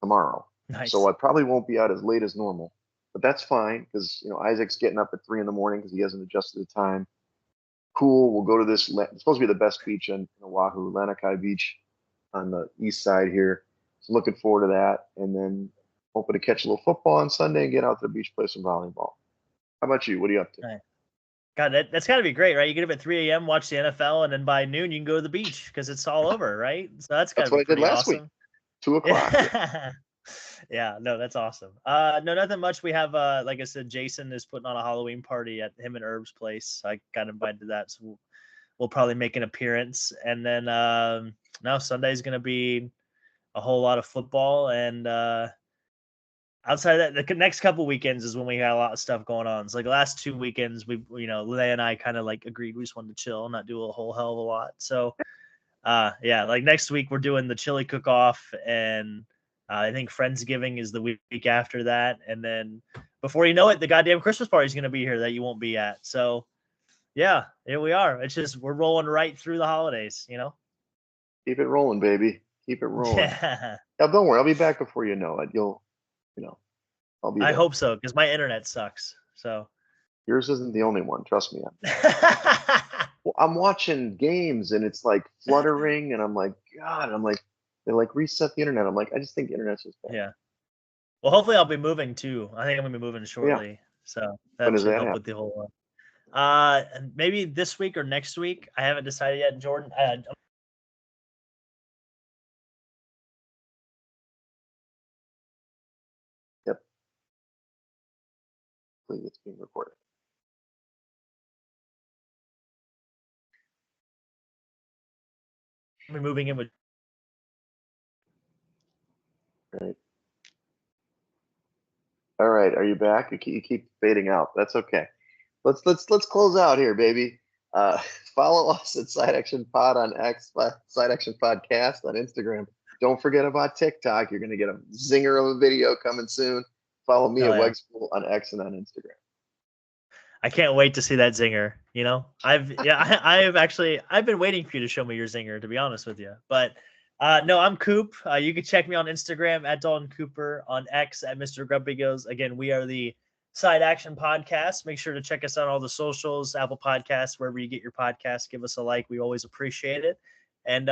tomorrow. Nice. So I probably won't be out as late as normal, but that's fine because, Isaac's getting up at 3 in the morning because he hasn't adjusted the time. Cool. We'll go to this. It's supposed to be the best beach in Oahu, Lanikai Beach on the east side here. So looking forward to that. And then hoping to catch a little football on Sunday and get out to the beach, play some volleyball. How about you? What are you up to? Right. God, that's got to be great, right? You get up at 3 a.m., watch the NFL, and then by noon you can go to the beach because it's all over, right? So that's got to be pretty awesome. Week. 2 o'clock. Yeah, no, that's awesome. No, nothing much. We have, like I said, Jason is putting on a Halloween party at him and Herb's place. I got invited to that, so we'll probably make an appearance. And then now Sunday's going to be a whole lot of football, and outside of that, the next couple weekends is when we got a lot of stuff going on. So like the last 2 weekends, Leia and I kind of like agreed we just wanted to chill, not do a whole hell of a lot. So, like next week we're doing the chili cook-off, and I think Friendsgiving is the week after that, and then before you know it, the goddamn Christmas party is going to be here that you won't be at. So, yeah, here we are. It's just we're rolling right through the holidays, Keep it rolling, baby. Keep it rolling. Yeah. Now, don't worry, I'll be back before you know it. I'll be there. I hope so, because my internet sucks. So yours isn't the only one. Trust me. I'm watching games and it's like fluttering, and I'm like, God. I'm like, They like reset the internet. I'm like, I just think the internet's just bad. Yeah. Well, hopefully I'll be moving too. I think I'm gonna be moving Yeah. shortly, so When that does should that help happen? with the whole. Maybe this week or next week. I haven't decided yet. Jordan, Yep. Please, it's being recorded. I'm gonna be moving in with. Right. All right. Are you back? You keep fading out. That's okay. Let's close out here, baby. Uh, follow us at Side Action Pod on X, Side Action Podcast on Instagram. Don't forget about TikTok. You're gonna get a zinger of a video coming soon. Follow me at Hell yeah. Wegspool on X and on Instagram. I can't wait to see that zinger. You know, I've been waiting for you to show me your zinger, to be honest with you. But no, I'm Coop. You can check me on Instagram at Dalton Cooper, on X at Mr. Grumpy Goes. Again, we are the Side Action Podcast. Make sure to check us out on all the socials, Apple Podcasts, wherever you get your podcasts. Give us a like. We always appreciate it. And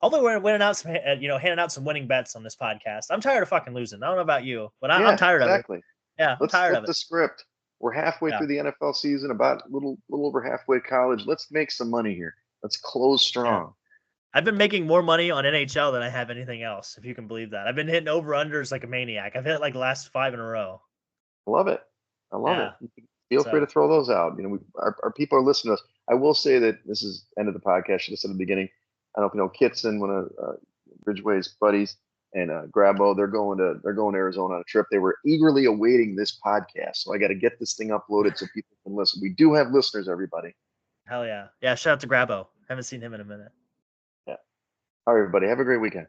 although we're winning out some, handing out some winning bets on this podcast, I'm tired of fucking losing. I don't know about you, but I'm Yeah, tired of it. exactly. Yeah, I'm Let's tired flip of it. the script. We're halfway Yeah. through the NFL season, about little over halfway college. Let's make some money here. Let's close Yeah. strong. I've been making more money on NHL than I have anything else, if you can believe that. I've been hitting over-unders like a maniac. I've hit like the last 5 in a row. I love it. I love it. Yeah. Feel free to So, throw those out. Our people are listening to us. I will say that this is end of the podcast. Should have said at the beginning. I don't know if you know Kitson, one of Ridgeway's buddies, and Grabo. They're going to Arizona on a trip. They were eagerly awaiting this podcast, so I got to get this thing uploaded so people can listen. We do have listeners, everybody. hell yeah. Yeah, shout out to Grabo. Haven't seen him in a minute. Yeah. All right, everybody. Have a great weekend.